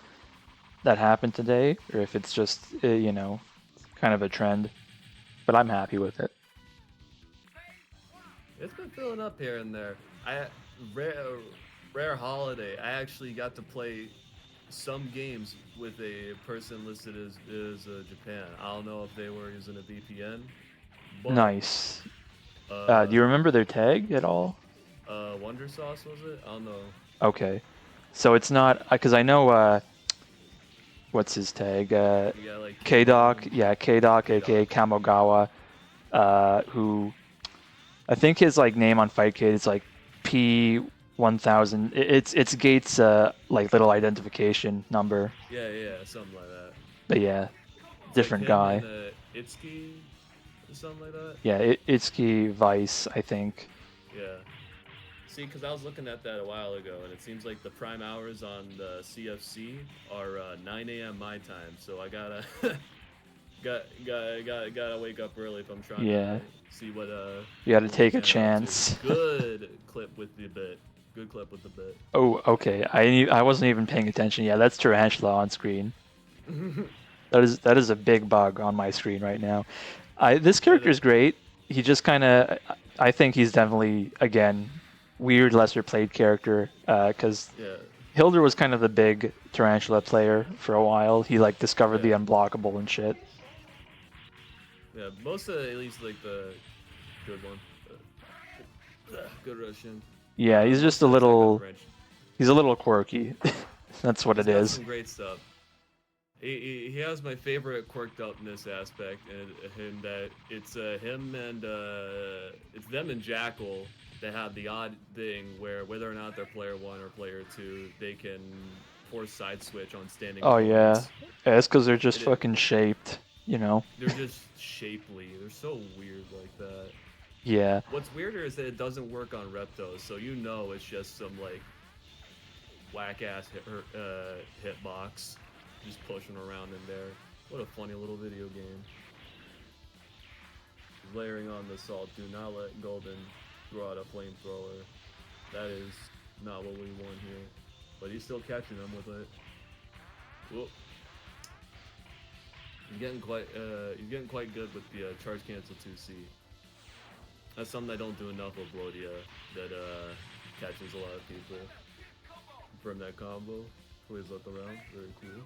that happened today, or if it's just, you know, kind of a trend. But I'm happy with it. It's been filling up here and there. Rare holiday. I actually got to play some games with a person listed as Japan. I don't know if they were using a VPN. But, Nice. Do you remember their tag at all? Wonder Sauce, was it? I don't know. Okay. So it's not... Because I know... what's his tag? Like K-Doc. Yeah, K-Doc, aka Kamogawa. Who... I think his like name on Fightcade is like P1000. It's Gates' like little identification number. Yeah, something like that. But yeah, it's different like guy. And, Itsuki or something like that. Yeah, Itsuki Vice, I think. Yeah. See, because I was looking at that a while ago, and it seems like the prime hours on the CFC are 9 a.m. my time, so I gotta gotta wake up early if I'm trying to see what you gotta take a chance. Good clip with the bit. Good clip with the bit. Oh, okay. I wasn't even paying attention. Yeah, that's Tarantula on screen. that is a big bug on my screen right now. This character is great. He just kind of... I think he's definitely, again, weird lesser played character, because Hilder was kind of the big Tarantula player for a while. He like discovered the unblockable and shit. Yeah, most of at least like the good one. Good Russian. Yeah, he's just a little... He's a little quirky. That's what it is. Some great stuff. He has my favorite quirked upness aspect, and him that it's him and it's them and Jackal that have the odd thing where whether or not they're player 1 or player 2, they can force side switch on standing. Oh yeah, it's because they're just fucking shaped, you know. They're just shapely. They're so weird like that. Yeah. What's weirder is that it doesn't work on Reptos, so you know it's just some like whack ass hitbox. Just pushing around in there. What a funny little video game. Layering on the salt. Do not let Guldin throw out a flamethrower. That is not what we want here. But he's still catching them with it. Whoop. He's getting quite good with the charge cancel 2C. That's something I don't do enough of Blodia that catches a lot of people from that combo. Please look around. Very cool.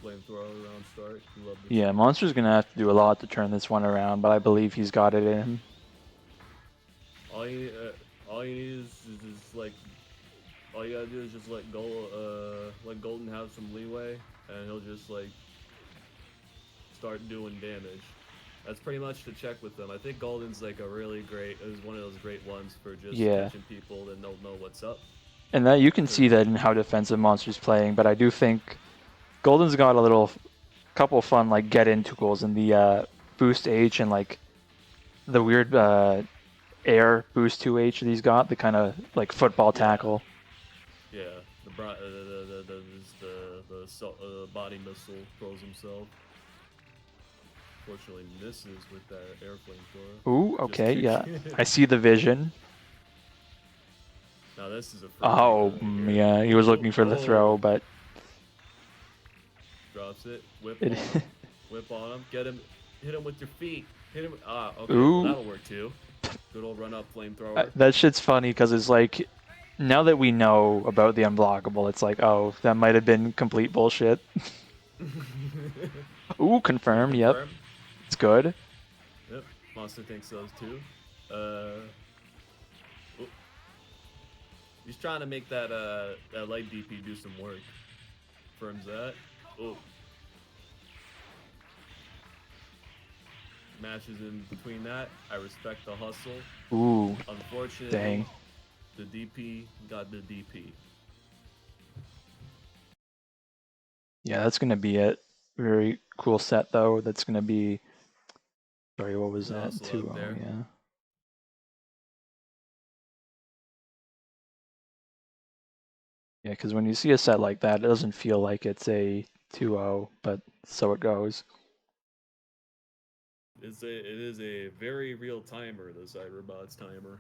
Flamethrower around start. Yeah, Monster's gonna have to do a lot to turn this one around, but I believe he's got it in him. All you need is just like, all you gotta do is just let Guldin have some leeway, and he'll just like start doing damage. That's pretty much the check with them. I think Guldin's like a really great, is one of those great ones for just catching people that don't know what's up. And that you can see that in how defensive Monster's playing, but I do think Guldin's got a couple fun like get-in tools in the boost H and like the weird air boost 2H that he's got, the kind of like football tackle. Yeah, the body missile throws himself. Fortunately, misses with that air flamethrower. Ooh, okay, yeah. I see the vision. Now this is a freaking Oh, right here. yeah, he was looking for the throw, but drops it. Whip it... on him. Whip on him. Get him. Hit him with your feet. Hit him. Ah, okay. Ooh. Well, that'll work too. Good old run up flamethrower. That shit's funny because it's like, now that we know about the unblockable, it's like, oh, that might have been complete bullshit. Ooh, confirmed. Yep, it's good. Yep, Monster thinks so too. He's trying to make that that light DP do some work. Confirms that. Oh. Matches in between that. I respect the hustle. Ooh. Unfortunately, Dang. the DP got the DP. Yeah, that's gonna be it. Very cool set though. That's gonna be. Sorry, what was that? 2-0. Yeah. Yeah, because when you see a set like that, it doesn't feel like it's a 2-0, but so it goes. It is a very real timer, the Cyberbot's timer.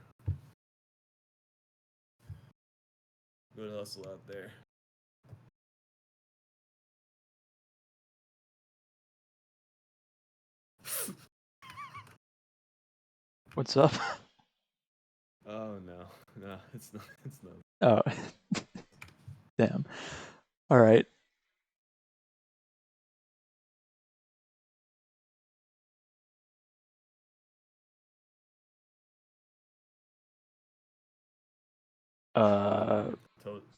Good hustle out there. What's up? Oh no, no, it's not. It's not. Oh, damn. All right.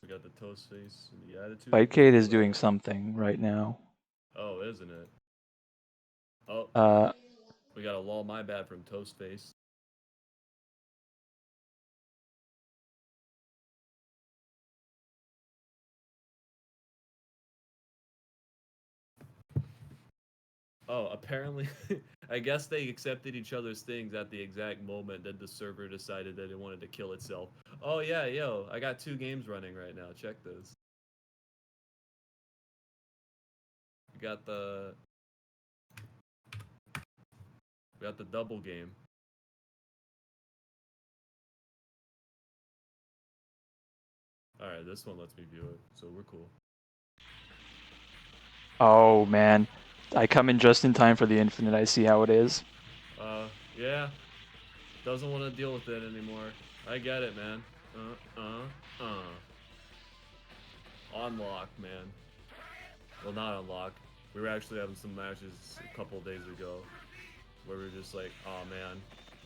We got the toast face and the attitude. PipeJr is doing something right now. Oh, isn't it? Oh. We got a lull. My bad from toast face. Oh, apparently, I guess they accepted each other's things at the exact moment that the server decided that it wanted to kill itself. Oh yeah, yo, I got 2 games running right now. Check this. We got the double game. All right, this one lets me view it, so we're cool. Oh man, I come in just in time for the infinite. I see how it is. Yeah. Doesn't want to deal with it anymore. I get it, man. Unlock, man. Well, not unlock. We were actually having some matches a couple days ago where we were just like, oh man,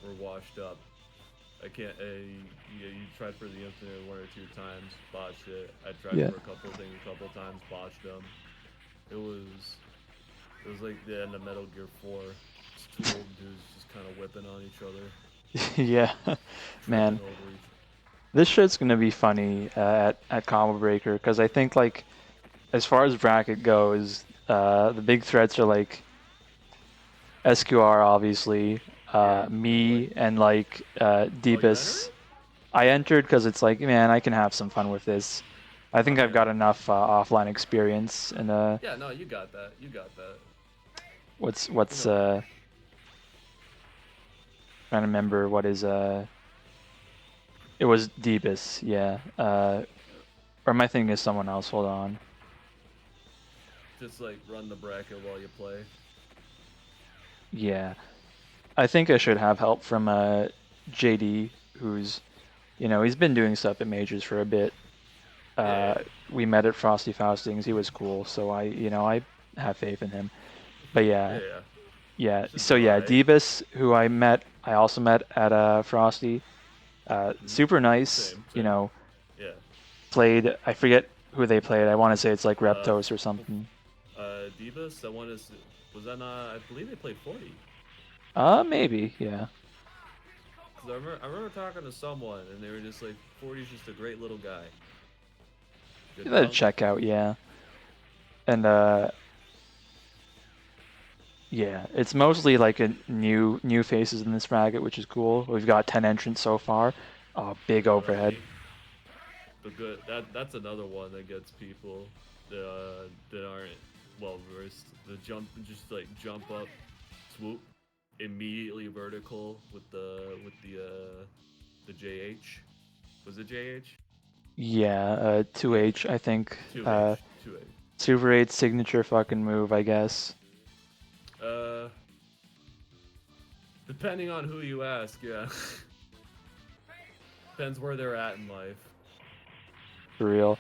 we're washed up. I can't. You tried for the infinite 1 or 2 times, botched it. I tried for a couple things a couple times, botched them. It was like the end of Metal Gear 4. Just 2 old dudes just kind of whipping on each other. Yeah, man. This shit's gonna be funny at Combo Breaker because I think like, as far as bracket goes, the big threats are like SQR obviously, me and like Deepus. I entered because it's like, man, I can have some fun with this. I think I've got enough offline experience and yeah, no, you got that. You got that. What's trying to remember what is it was Deepus, yeah. Or am I thinking of someone else? Hold on. Just like run the bracket while you play. Yeah. I think I should have help from JD, who's, you know, he's been doing stuff at majors for a bit. We met at Frosty Faustings. He was cool, so I have faith in him. But yeah. So yeah, Deebus, who I also met at Frosty. Super nice, you know. Yeah. Played, I forget who they played. I want to say it's like Reptos or something. Deebus, was that not? I believe they played Fordy. Maybe, yeah. Cause I remember talking to someone and they were just like, Fordy's just a great little guy. Give that a check out, yeah. And yeah, it's mostly like a new faces in this bracket, which is cool. We've got 10 entrants so far. Oh, big overhead. That's another one that gets people that aren't well versed. The jump up, swoop, immediately vertical with the JH. Was it JH? Yeah, 2H, I think. 2H. 2H. Super 8 signature fucking move, I guess. Uh, Depending on who you ask, yeah. Depends where they're at in life. For real.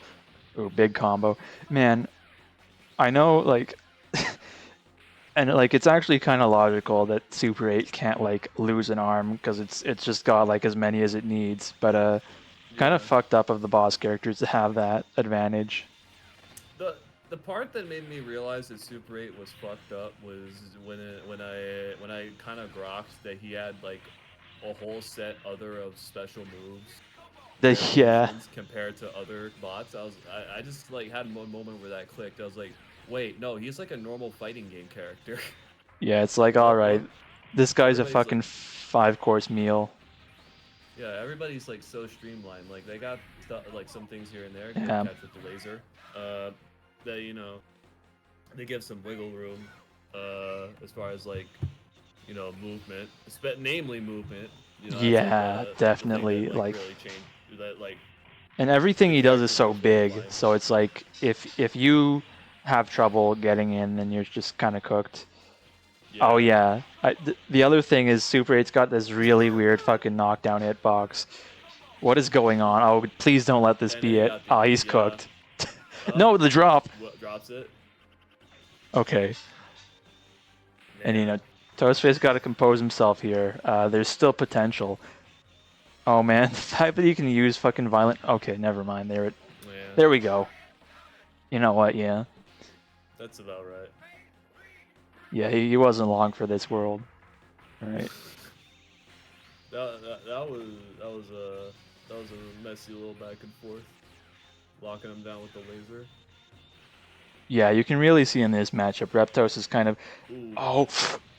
Ooh, big combo. Man, I know, like, and like it's actually kind of logical that Super 8 can't like lose an arm because it's just got like as many as it needs, but kind of Yeah. fucked up of the boss characters to have that advantage. The part that made me realize that Super 8 was fucked up was when I kind of grokked that he had like a whole set other of special moves, Yeah, variations compared to other bots. I just like had one moment where that clicked. I was like, wait, no, he's like a normal fighting game character. yeah, it's like all right, this guy's a Everybody's like, fucking 5-course meal. yeah, everybody's like so streamlined. Like they got like some things here and there. Good Yeah. catch with the laser. That they give some wiggle room as far as like movement, namely movement. Yeah, definitely. The thing that Like, really changed that and everything the he does is character so was really big, fine. so it's like if you have trouble getting in, then you're just kind of cooked. Yeah. Oh yeah. The other thing is Super 8's got this really weird fucking knockdown hitbox. What is going on? Oh, please don't let this And then be you it. got Oh, he's cooked. Oh, No, the drop. drops it. Okay. And Man. Toastface got to compose himself here. There's still potential. Oh man, the fact that you can use fucking violent. Okay, never mind. There we go. You know what? Yeah. That's about right. Yeah, he wasn't long for this world. All right. That was a messy little back and forth, locking him down with the laser. Yeah, you can really see in this matchup, Reptos is kind of. Ooh. Oh,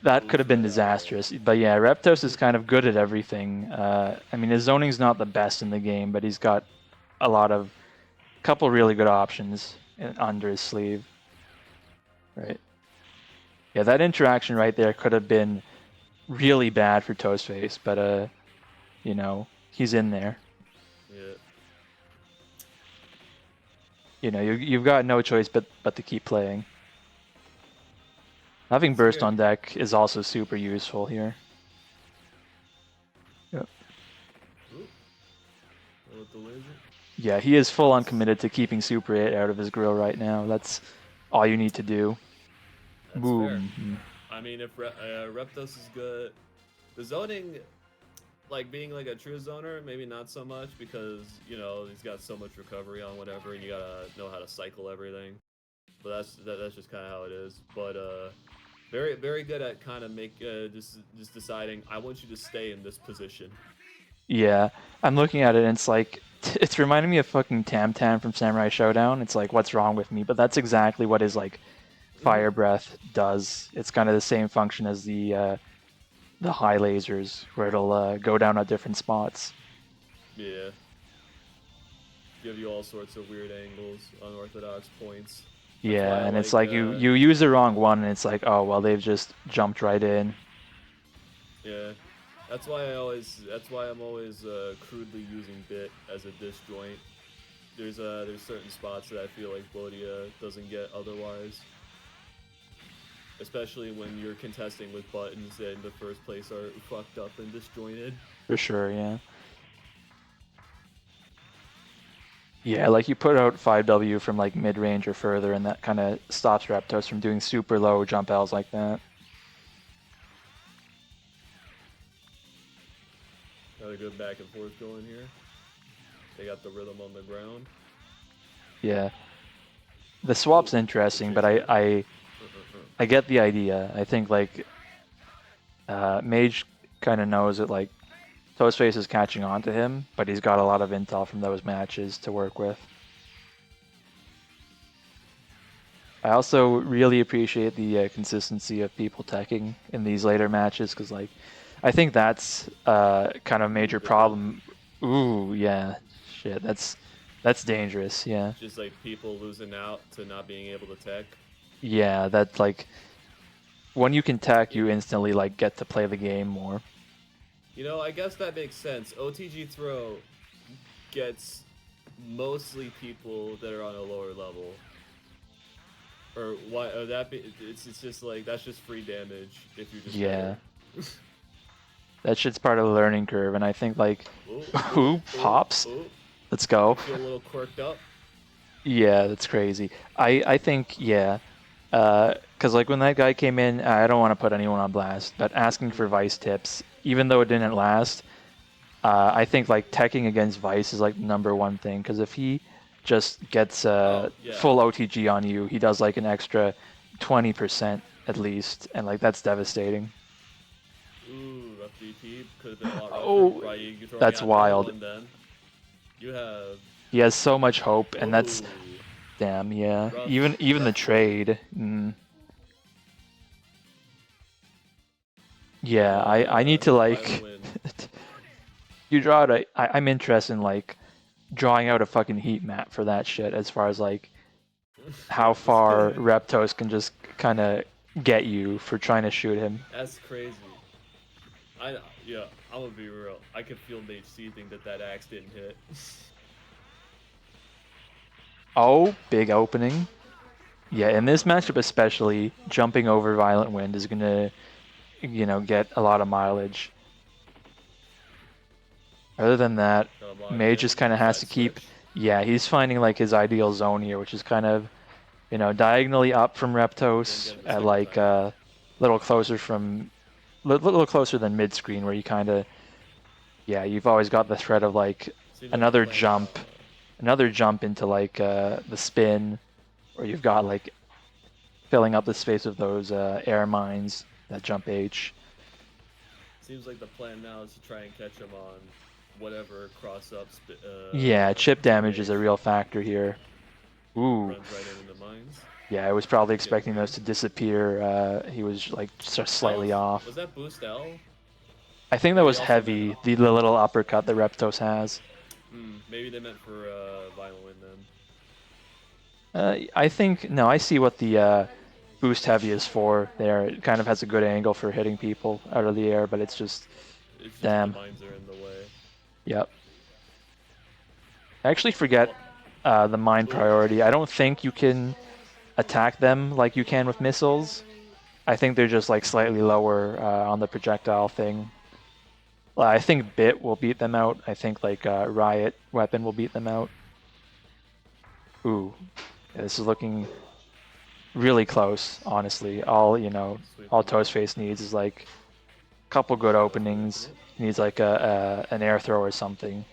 that could have been disastrous. But yeah, Reptos is kind of good at everything. I mean, his zoning's not the best in the game, but he's got a couple really good options under his sleeve. Right. Yeah, that interaction right there could have been really bad for Toastface, but he's in there. Yeah. You've got no choice but to keep playing. Having burst on deck is also super useful here. Yep. With the laser? Yeah, he is full on committed to keeping Super 8 out of his grill right now. That's all you need to do. That's Boom. Fair. I mean, if Reptos is good, the zoning, like being like a true zoner, maybe not so much because he's got so much recovery on whatever, and you gotta know how to cycle everything. But that's just kind of how it is. But very very good at kind of just deciding I want you to stay in this position. Yeah, I'm looking at it and it's like, it's reminding me of fucking Tam Tam from Samurai Showdown. It's like, what's wrong with me? But that's exactly what his like fire breath does. It's kind of the same function as the high lasers, where it'll go down at different spots. Yeah. Give you all sorts of weird angles, unorthodox points. Yeah, and it's like you use the wrong one, and it's like, oh well, they've just jumped right in. Yeah. That's why I'm always crudely using bit as a disjoint. There's certain spots that I feel like Blodia doesn't get otherwise. Especially when you're contesting with buttons that in the first place are fucked up and disjointed. For sure, yeah. Yeah, like you put out 5W from like mid-range or further, and that kind of stops Reptos from doing super low jump Ls like that. Got a good back and forth going here. They got the rhythm on the ground. Yeah. The swap's interesting, but I get the idea. I think like Mage kind of knows that like Toastface is catching on to him, but he's got a lot of intel from those matches to work with. I also really appreciate the consistency of people teching in these later matches, because like I think that's kind of a major problem. Ooh, yeah, shit, that's That's dangerous, yeah. Just like people losing out to not being able to tech. Yeah, that's like when you can tech, you instantly like get to play the game more. You know, I guess that makes sense. OTG throw gets mostly people that are on a lower level. Or why? It's just like that's just free damage if you're just Yeah. better. That shit's part of the learning curve, and I think like, Ooh, ooh, ooh, pops. ooh. Let's go. Feel a little quirked up. Yeah, that's crazy. I think yeah, because like when that guy came in, I don't want to put anyone on blast, but asking for Vice tips, even though it didn't last, I think like teching against Vice is like #1 thing. Because if he just gets Oh, yeah. full OTG on you, he does like an extra 20% at least, and like that's devastating. Ooh, rough DP. Could have been a lot rougher. Oh, Right, you throwing that's out wild. Helion then. You have. He has so much hope, and that's Ooh, damn, yeah. rough, Even the rough trade. Yeah, I need to Violent like Wind. you draw it. I'm interested in like drawing out a fucking heat map for that shit as far as like how far Reptos can just kind of get you for trying to shoot him. That's crazy. Yeah, I'm gonna be real. I could feel Mage seething that axe didn't hit. Oh, big opening. Yeah, in this matchup especially, jumping over Violent Wind is gonna, get a lot of mileage. Other than that, Mage just kind of has to keep. Yeah, he's finding like his ideal zone here, which is kind of, diagonally up from Reptos at like little closer little closer than mid screen, where you kind of, yeah, you've always got the threat of like another jump into like the spin, or you've got like filling up the space with those air mines that jump H. Seems like the plan now is to try and catch him on whatever cross-ups. Yeah, chip damage is a real factor here. Ooh. Runs right into mines. Yeah, I was probably expecting those to disappear. He was like just slightly off. Was that boost L? I think that was heavy, the little uppercut that Reptos has. Maybe they meant for Violent Wind then. I think, no, I see what the boost heavy is for there. It kind of has a good angle for hitting people out of the air, but it's just damn. The mines are in the way. Yep. I actually forget the mine priority. I don't think you can attack them like you can with missiles. I think they're just like slightly lower on the projectile thing. I think Bit will beat them out. I think like Riot weapon will beat them out. Ooh, yeah, this is looking really close, honestly. All Toastface needs is like a couple good openings. He needs like an air throw or something.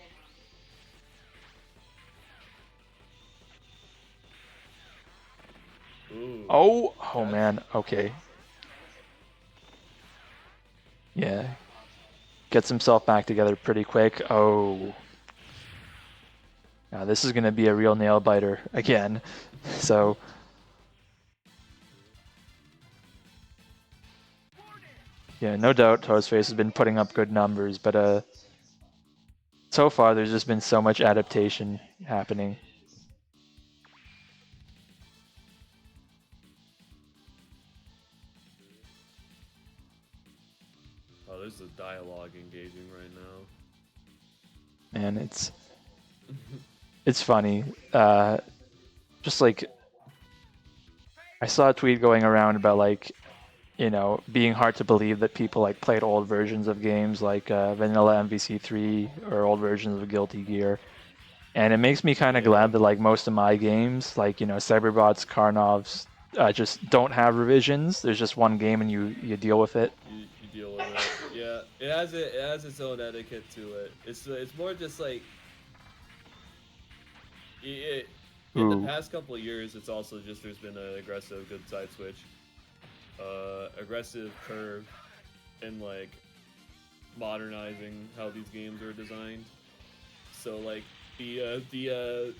Ooh, oh man, okay. Yeah. Gets himself back together pretty quick. Oh. Now this is going to be a real nail biter again. So. Yeah, no doubt Toastface has been putting up good numbers, but so far there's just been so much adaptation happening. Oh, there's a dialogue engaging right now. Man, it's funny. Just like I saw a tweet going around about like, being hard to believe that people like played old versions of games like vanilla MVC3 or old versions of Guilty Gear. And it makes me kind of glad that like most of my games, like, Cyberbots, Karnovs, just don't have revisions. There's just one game and you deal with it. You deal with it. Yeah, it has its own etiquette to it. It's more just like in the past couple of years. It's also just there's been an aggressive good side switch, aggressive curve, and like modernizing how these games are designed. So like the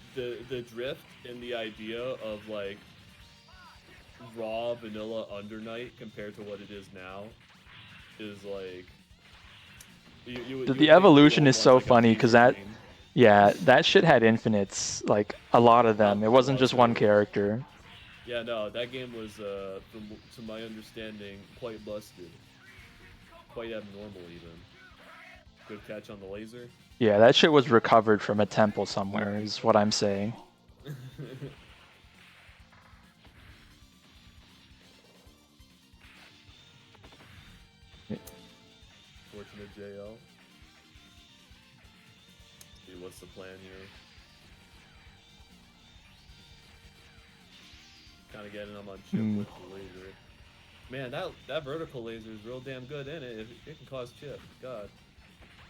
drift and the idea of like raw vanilla Undernight compared to what it is now is like the evolution is so funny because Yeah, that shit had infinites, like a lot of them. It wasn't just one Busted. character. Yeah, no, that game was, to my understanding, quite busted. Quite abnormal, even. Good catch on the laser. Yeah, that shit was recovered from a temple somewhere, is what I'm saying. Fortunate JL. See, what's the plan here? Kind of getting them on chip with the laser. Man, that vertical laser is real damn good in it. It can cause chip. God.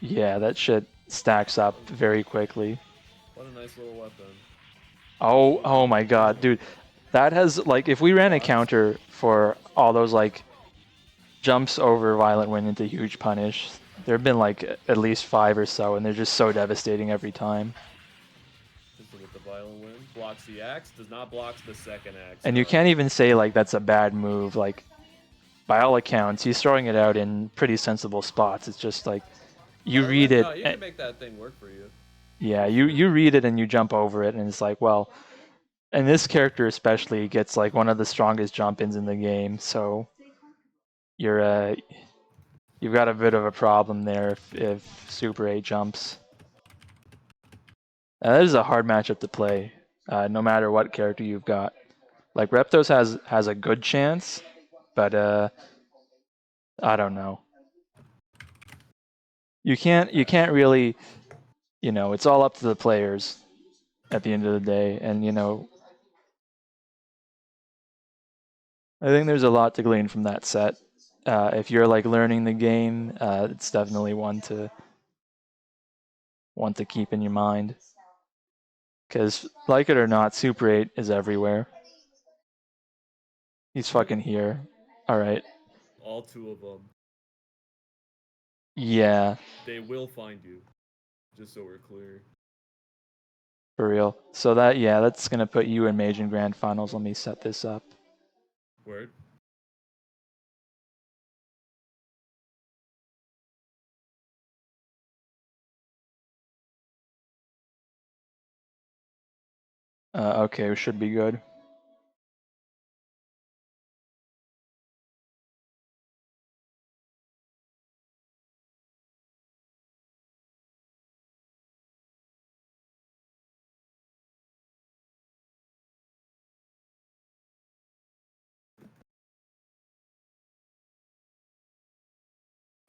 Yeah, that shit stacks up very quickly. What a nice little weapon. Oh my god, dude. That has, like, if we ran a Blocks. counter for all those, like, jumps over Violent Wind into huge punish, there have been, like, at least 5 or so, and they're just so devastating every time. With the violent wind. Blocks the axe, does not block the second axe. And you can't even say, like, that's a bad move. Like, by all accounts, he's throwing it out in pretty sensible spots. It's just, like, you read it. No, you can make that thing work for you. Yeah, you read it and you jump over it, and it's like, well, and this character especially gets, like, one of the strongest jump-ins in the game, so you're you've got a bit of a problem there if Super 8 jumps. That is a hard matchup to play, no matter what character you've got. Like, Reptos has a good chance, but I don't know. You can't really, it's all up to the players at the end of the day, and I think there's a lot to glean from that set. If you're, like, learning the game, it's definitely one to keep in your mind. Because, like it or not, Super 8 is everywhere. He's fucking here. Alright. All 2 of them. Yeah. They will find you. Just so we're clear. For real. So that's going to put you in Mage and Grand Finals. Let me set this up. Word. Okay, we should be good.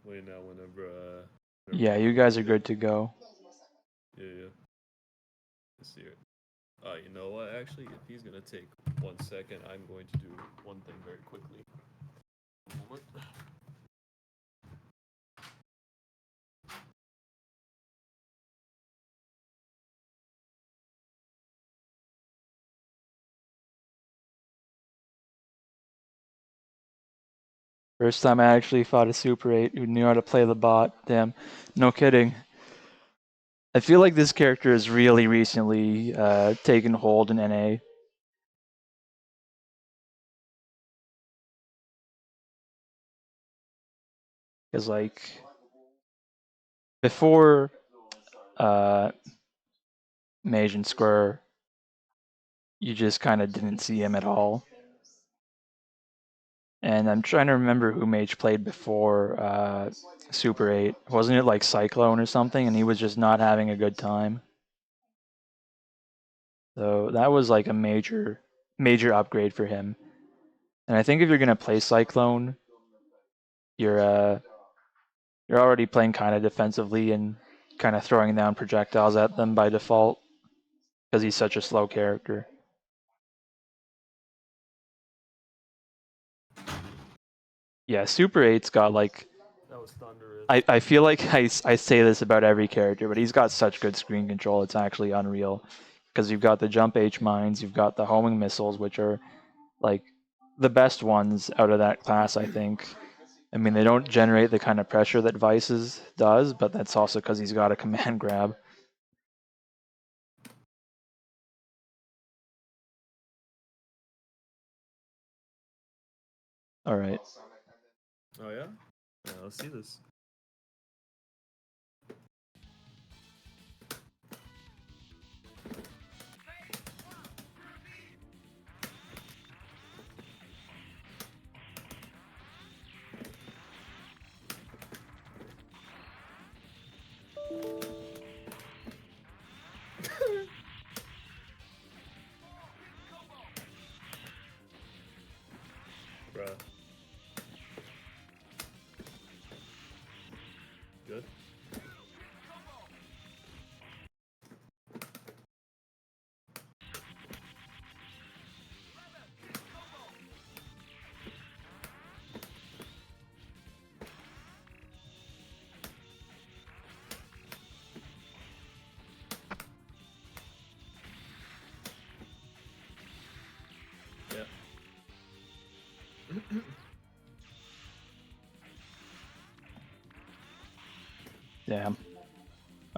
Wait now, whenever Yeah, you guys are good to go. Yeah. Let's see it. You know what? Actually, if he's gonna take 1 second, I'm going to do one thing very quickly. First time I actually fought a Super 8 who knew how to play the bot. Damn. No kidding. I feel like this character has really recently taken hold in NA. Because, like, before Mage and Square, you just kind of didn't see him at all. And I'm trying to remember who Mage played before Super 8. Wasn't it, like, Cyclone or something? And he was just not having a good time. So that was, like, a major upgrade for him. And I think if you're going to play Cyclone, you're already playing kind of defensively and kind of throwing down projectiles at them by default because he's such a slow character. Yeah, Super 8's got, like, That was thunderous. I feel like I say this about every character, but he's got such good screen control, it's actually unreal. Because you've got the Jump H mines, you've got the homing missiles, which are, like, the best ones out of that class, I think. I mean, they don't generate the kind of pressure that Vice's does, but that's also because he's got a command grab. All right. Oh yeah? Yeah, let's see this. try. Good. Yeah. Damn.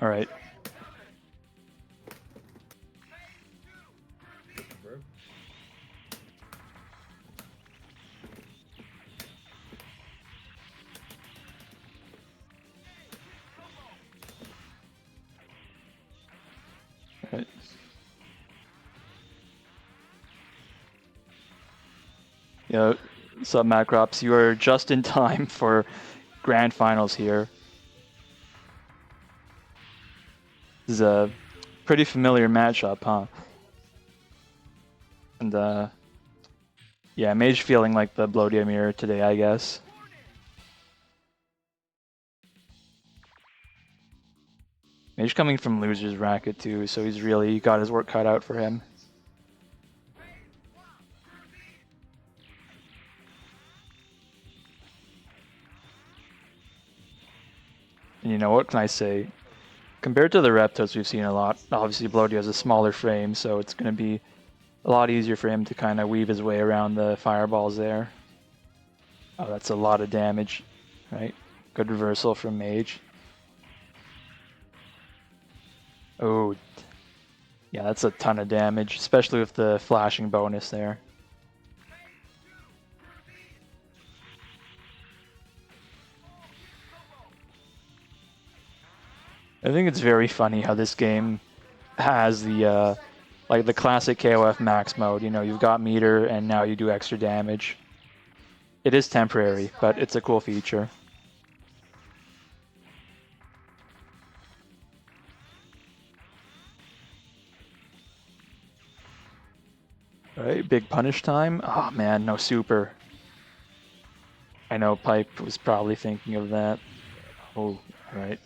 All right. Verb. All right. Yeah. Sub Macrops, you are just in time for grand finals here. This is a pretty familiar matchup, huh? And yeah, Mage feeling like the Blodia mirror today, I guess. Mage coming from loser's bracket too, so he's really got his work cut out for him. And you know, what can I say? Compared to the Reptos we've seen a lot, obviously Blodia has a smaller frame, so it's going to be a lot easier for him to kind of weave his way around the fireballs there. Oh, that's a lot of damage, right? Good reversal from Mage. Oh, yeah, that's a ton of damage, especially with the flashing bonus there. I think it's very funny how this game has the like the classic KOF max mode. You know, you've got meter and now you do extra damage. It is temporary, but it's a cool feature. All right, big punish time. Oh man, no super. I know Pipe was probably thinking of that. Oh, all right.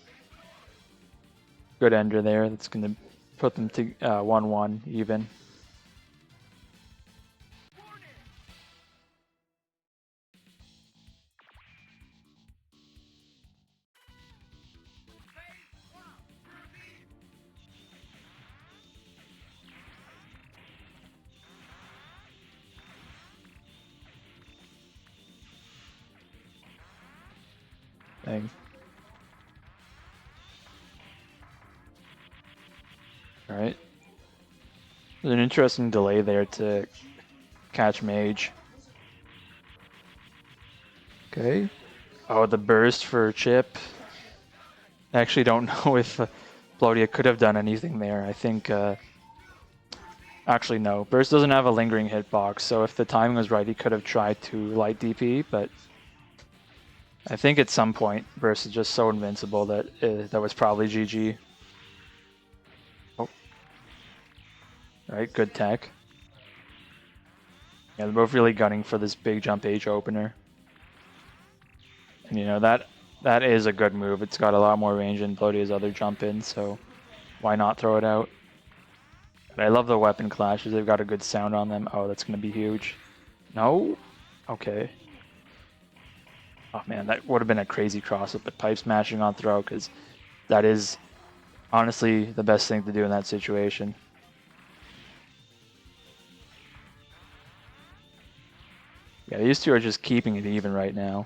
Good ender there. That's going to put them to 1-1 even. Dang. All right. There's an interesting delay there to catch Mage. Okay. Oh, the burst for Chip. I actually don't know if Blodia could have done anything there. I think... actually, no. Burst doesn't have a lingering hitbox, so if the timing was right, he could have tried to light DP, but... I think at some point, Burst is just so invincible that that was probably GG. Oh. Right, good tech. Yeah, they're both really gunning for this big jump H opener. And you know, that is a good move. It's got a lot more range than Blodia's other jump in, so why not throw it out? But I love the weapon clashes. They've got a good sound on them. Oh, that's going to be huge. No? Okay. Oh man, that would have been a crazy cross-up, but Pipe smashing on throw, because that is honestly the best thing to do in that situation. Yeah, these two are just keeping it even right now.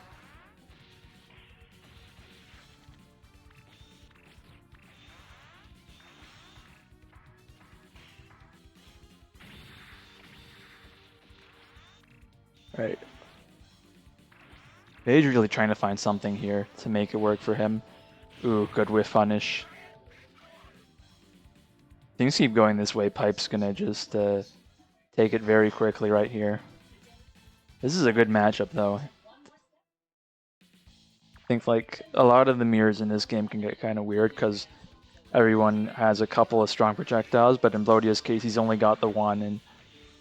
Right. Paige really trying to find something here to make it work for him. Ooh, good whiff punish. Things keep going this way. Pipe's gonna just take it very quickly right here. This is a good matchup though. I think like a lot of the mirrors in this game can get kind of weird because everyone has a couple of strong projectiles, but in Blodia's case he's only got the one and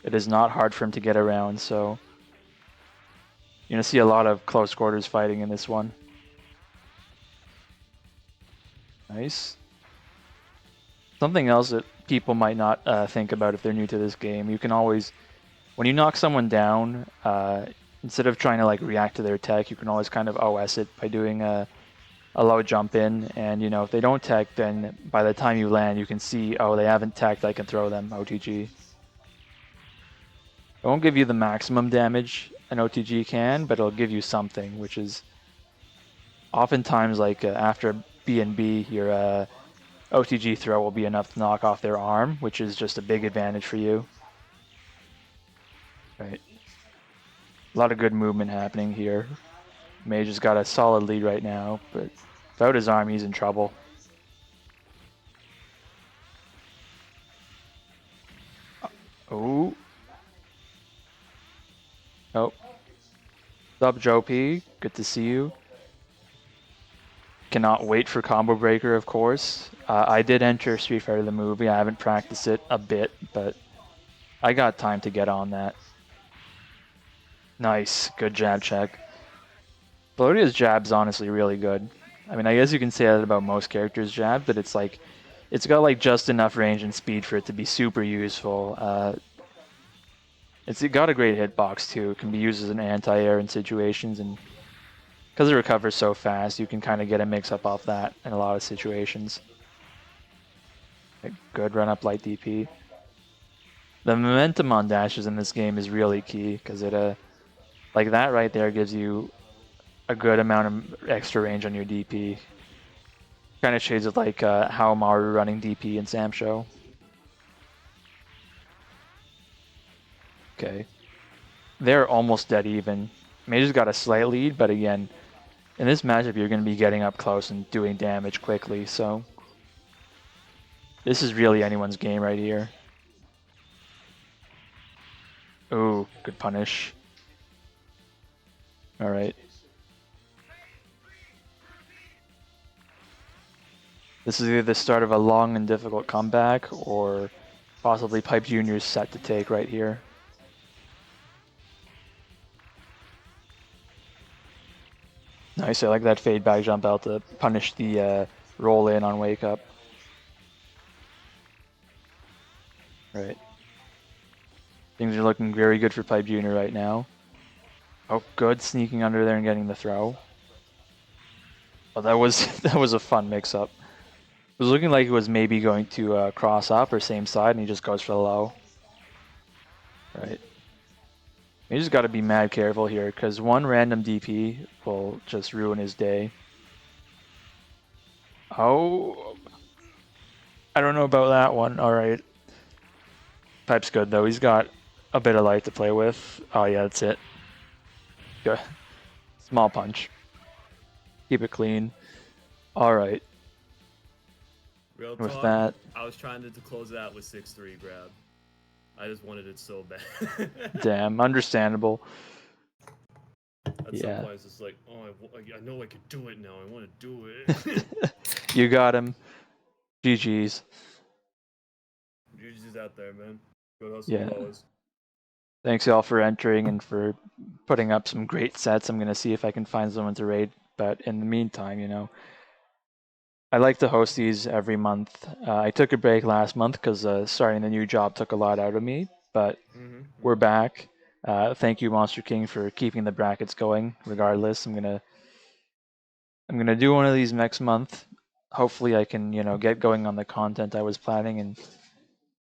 it is not hard for him to get around, so You're gonna see a lot of close quarters fighting in this one. Nice. Something else that people might not think about if they're new to this game, you can always, when you knock someone down, instead of trying to like react to their tech, you can always kind of OS it by doing a low jump in, and you know, if they don't tech, then by the time you land, you can see, oh, they haven't teched, I can throw them, OTG. It won't give you the maximum damage an OTG can, but it'll give you something, which is oftentimes like after B&B, your OTG throw will be enough to knock off their arm, which is just a big advantage for you. Right. A lot of good movement happening here. Mage has got a solid lead right now, but without his arm, he's in trouble. Oh. Oh. What's up, Joe P? Good to see you. Cannot wait for Combo Breaker, of course. I did enter Street Fighter the movie. I haven't practiced it a bit, but I got time to get on that. Nice. Good jab check. Blodia's jab's honestly really good. I mean, I guess you can say that about most characters' jab, but it's like, it's got like just enough range and speed for it to be super useful. It's got a great hitbox too. It can be used as an anti-air in situations, and because it recovers so fast, you can kind of get a mix-up off that in a lot of situations. A good run-up light DP. The momentum on dashes in this game is really key, because it, like that right there gives you a good amount of extra range on your DP. Kind of shades of like how Maru running DP in Sam Show. Okay. They're almost dead even. Mage's got a slight lead, but again, in this matchup you're going to be getting up close and doing damage quickly, so this is really anyone's game right here. Ooh, good punish. Alright. This is either the start of a long and difficult comeback, or possibly PipeJr's set to take right here. Nice, I like that fade back jump out to punish the roll in on wake up. Right. Things are looking very good for PipeJr right now. Oh, good, sneaking under there and getting the throw. Oh, that was a fun mix-up. It was looking like it was maybe going to cross up or same side, and he just goes for the low. Right. You just got to be mad careful here, because one random DP will just ruin his day. Oh, I don't know about that one. All right. Pipe's good, though. He's got a bit of light to play with. Oh, yeah, that's it. Good. Small punch. Keep it clean. All right. Real With talk, that, I was trying to close it out with 6-3 grab. I just wanted it so bad. damn, understandable. At some Yeah. point, it's just like, oh, I know I could do it now. I want to do it. You got him. GG's. GG's out there, man. Good hustle Yeah. as always. Thanks y'all for entering and for putting up some great sets. I'm gonna see if I can find someone to raid, but in the meantime, you know, I like to host these every month. I took a break last month because starting the new job took a lot out of me, but we're back. Thank you, TheMonstreKing, for keeping the brackets going. Regardless, I'm gonna do one of these next month. Hopefully, I can get going on the content I was planning, and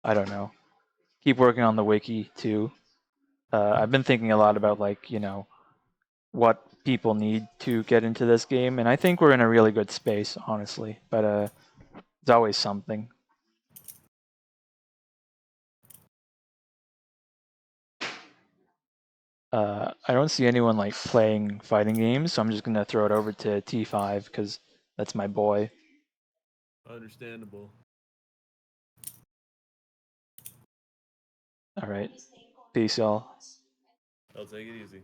I don't know, keep working on the wiki too. I've been thinking a lot about what people need to get into this game, and I think we're in a really good space, honestly. But it's always something. I don't see anyone like playing fighting games, so I'm just gonna throw it over to T5 because that's my boy. Understandable. All right, peace, y'all. I'll take it easy.